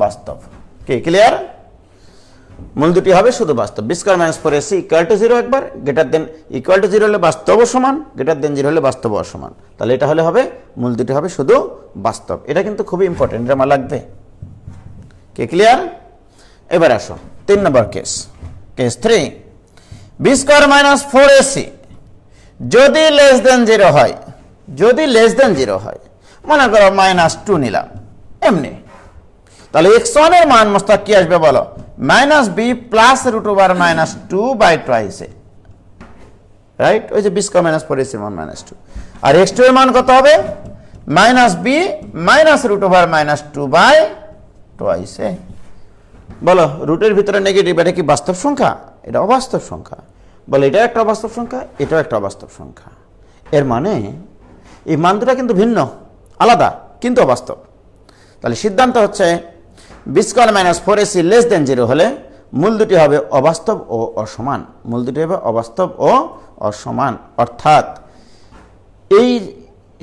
বাস্তব। কি ক্লিয়ার? মূল দুটি হবে শুধু বাস্তব। b স্কয়ার মাইনাস 4ac ইকুয়াল টু 0 একবার, গ্রেটার দেন ইকুয়াল টু 0 হলে বাস্তব ও সমান, গ্রেটার দেন 0 হলে বাস্তব ও অসমান। তাহলে এটা হলে হবে মূল দুটি হবে শুধু বাস্তব। এটা কিন্তু খুবই ইম্পর্টেন্ট, এটা আমার লাগবে। কি ক্লিয়ার? এবার আসো 3 নম্বর কেস, কেস 3, b স্কয়ার মাইনাস 4ac যদি লেস দেন 0 হয়, যদি লেস দেন 0 হয়, মনে করো -2 নিলাম এমনি, তাহলে x1 এর মান মোস্তাক কি আসবে বলো? -b plus root over -2 by twice A, right? ওই যে b স্কয়ার মাইনাস 4ac এর মান -2, আর x2 এর মান কত হবে? -b minus root over -2 by twice a. বলো রুটের ভিতরে নেগেটিভ, এটা কি বাস্তব সংখ্যা? এটা অবাস্তব সংখ্যা। বলে এটা একটা অবাস্তব সংখ্যা, এটাও একটা অবাস্তব সংখ্যা। এর মানে এই মান দুটা কিন্তু ভিন্ন, আলাদা, কিন্তু অবাস্তব। তাহলে সিদ্ধান্ত হচ্ছে b স্কয়ার মাইনাস 4ac লেস দেন 0 হলে মূল দুটি হবে অবাস্তব ও অসমান, মূল দুটি হবে অবাস্তব ও অসমান। অর্থাৎ এই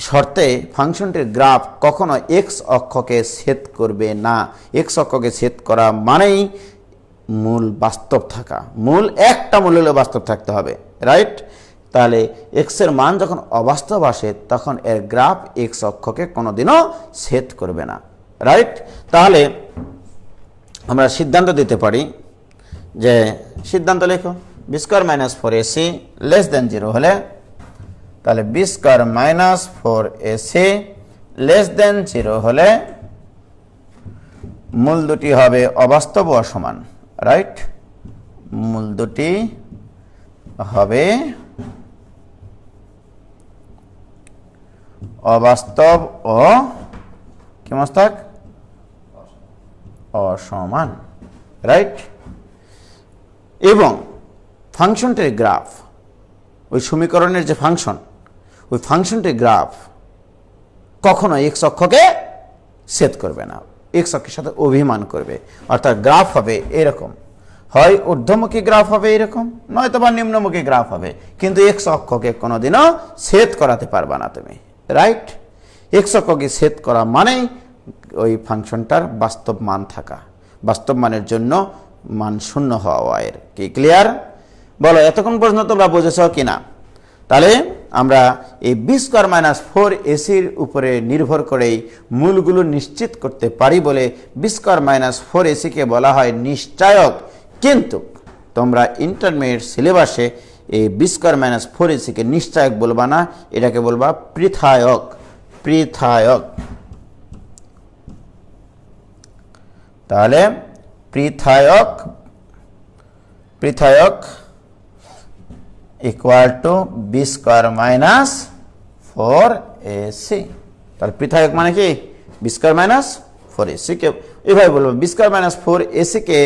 শর্তে ফাংশনটির গ্রাফ কখনো x অক্ষকে ছেদ করবে না। x অক্ষকে ছেদ করা মানেই মূল বাস্তব থাকা, মূল একটা মূল হলে বাস্তব থাকতে হবে, রাইট? তাহলে x এর মান যখন অবাস্তব আসে তখন এর গ্রাফ x অক্ষকে কোনোদিনও ছেদ করবে না, রাইট? তাহলে আমরা সিদ্ধান্ত দিতে পারি, যে সিদ্ধান্ত লেখো b স্কয়ার মাইনাস 4ac লেস দেন 0 হলে, তাহলে b স্কয়ার মাইনাস 4ac লেস দেন 0 হলে মূল দুটি হবে অবাস্তব ও অসমান, রাইট? মূল দুটি হবে অবাস্তব ও কি মোস্তাক? অসমান, রাইট? এবং ফাংশনটির গ্রাফ, ওই সমীকরণের যে ফাংশন, ওই ফাংশনটির গ্রাফ কখনো এক্স অক্ষকে ছেদ করবে না, এক্স অক্ষের সাথে অভিমান করবে। অর্থাৎ গ্রাফ হবে এরকম, হয় ঊর্ধ্বমুখী গ্রাফ হবে এরকম, নয়তো বা নিম্নমুখী গ্রাফ হবে, কিন্তু এক্স অক্ষকে কোনোদিনও ছেদ করাতে পারবা না তুমি, রাইট? এক্স অক্ষকে ছেদ করা মানেই ওই ফাংশনটার বাস্তব মান থাকা, বাস্তব মানের জন্য মান শূন্য হওয়া এর। কি ক্লিয়ার? বলো এতক্ষণ পর্যন্ত তোমরা বুঝেছ কিনা? তাহলে আমরা এই বি স্কোয়ার মাইনাস 4ac-র উপরে নির্ভর করেই মূলগুলো নিশ্চিত করতে পারি বলে বি স্কোয়ার মাইনাস 4ac-কে বলা হয় নিশ্চায়ক। কিন্তু তোমরা ইন্টারমিডিয়েট সিলেবাসে এই বি স্কোয়ার মাইনাস 4ac-কে নিশ্চায়ক বলবা না, এটাকে বলবা পৃথায়ক। পৃথায়ক। তাহলে পৃথায়ক পৃথায়ক equal to B square minus 4ac। তাহলে পৃথায়ক মানে কি? বি স্কোয়ার মাইনাস 4ac কে এভাবে বলবো, বি স্কোয়ার মাইনাস 4ac কে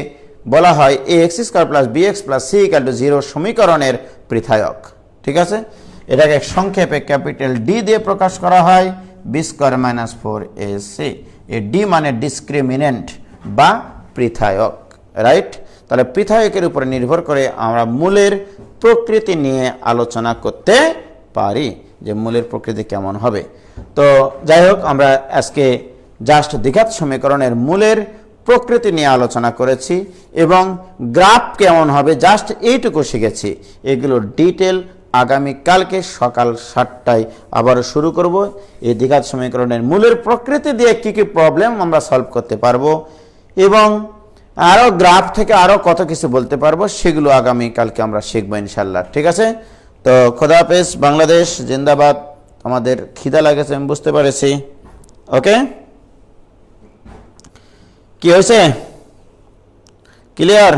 বলা হয় ax square plus bx plus c equal to 0 সমীকরণের পৃথায়ক। ঠিক আছে, এটাকে সংক্ষেপে ক্যাপিটাল ডি দিয়ে প্রকাশ করা হয়, বি স্কোয়ার মাইনাস 4ac। এই ডি মানে ডিসক্রিমিনেন্ট বা পৃথায়ক, রাইট? তাহলে পৃথায়কের উপরে নির্ভর করে আমরা মূলের প্রকৃতি নিয়ে আলোচনা করতে পারি, যে মূলের প্রকৃতি কেমন হবে। তো যাই হোক, আমরা আজকে জাস্ট দ্বিঘাত সমীকরণের মূলের প্রকৃতি নিয়ে আলোচনা করেছি এবং গ্রাফ কেমন হবে জাস্ট এইটুকু শিখেছি। এগুলো ডিটেল আগামীকালকে সকাল 7টায় আবারও শুরু করব। এই দ্বিঘাত সমীকরণের মূলের প্রকৃতি দিয়ে কী কী প্রবলেম আমরা সলভ করতে পারবো এবং আরও গ্রাফ থেকে আরও কত কিছু বলতে পারবো, সেগুলো আগামীকালকে আমরা শিখবো ইনশাল্লাহ। ঠিক আছে, তো খোদা হাফেজ, বাংলাদেশ জিন্দাবাদ। আমাদের খিদা লাগেছে আমি বুঝতে পেরেছি। ওকে, কি হয়েছে? ক্লিয়ার?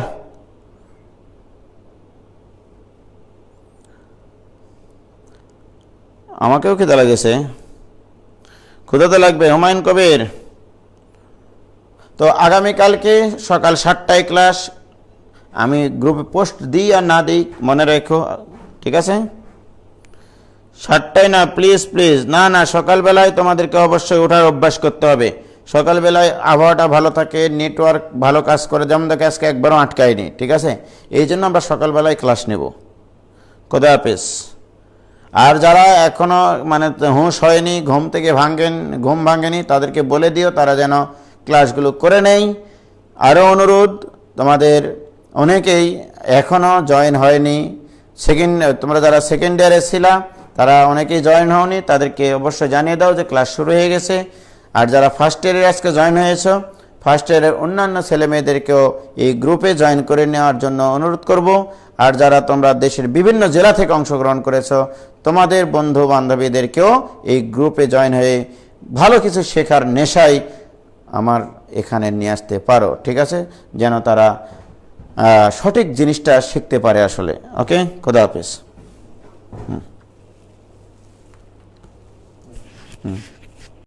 আমাকেও খিদা লাগেছে, ক্ষুধা তো লাগবে। হুমায়ুন কবির, তো আগামীকালকে সকাল 7টায় ক্লাস। আমি গ্রুপে পোস্ট দিই আর না দিই মনে রেখো, ঠিক আছে? 7টায় না, প্লিজ প্লিজ, না না, সকালবেলায় তোমাদেরকে অবশ্যই ওঠার অভ্যাস করতে হবে। সকালবেলায় আবহাওয়াটা ভালো থাকে, নেটওয়ার্ক ভালো কাজ করে, যেমন দেখে আজকে একবারও আটকায়নি। ঠিক আছে, এই জন্য আমরা সকালবেলায় ক্লাস নেব। খোদা হাফেজ। আর যারা এখনও মানে হুঁশ হয়নি, ঘুম ভাঙেনি, তাদেরকে বলে দিও তারা যেন ক্লাসগুলো করে নেই। আরও অনুরোধ, তোমাদের অনেকেই এখনও জয়েন হয়নি, তোমরা যারা সেকেন্ড ইয়ারে ছিলা তারা অনেকেই জয়েন হওনি, তাদেরকে অবশ্যই জানিয়ে দাও যে ক্লাস শুরু হয়ে গেছে। আর যারা ফার্স্ট ইয়ারে আজকে জয়েন হয়েছ, ফার্স্ট ইয়ারের অন্যান্য ছেলে মেয়েদেরকেও এই গ্রুপে জয়েন করে নেওয়ার জন্য অনুরোধ করব। আর যারা তোমরা দেশের বিভিন্ন জেলা থেকে অংশগ্রহণ করেছ, তোমাদের বন্ধু বান্ধবীদেরকেও এই গ্রুপে জয়েন হয়ে ভালো কিছু শেখার নেশায় আমার এখানে নিয়ে আসতে পারো। ঠিক আছে, যেন তারা সঠিক জিনিসটা শিখতে পারে আসলে। ওকে, খোদা হাফেজ।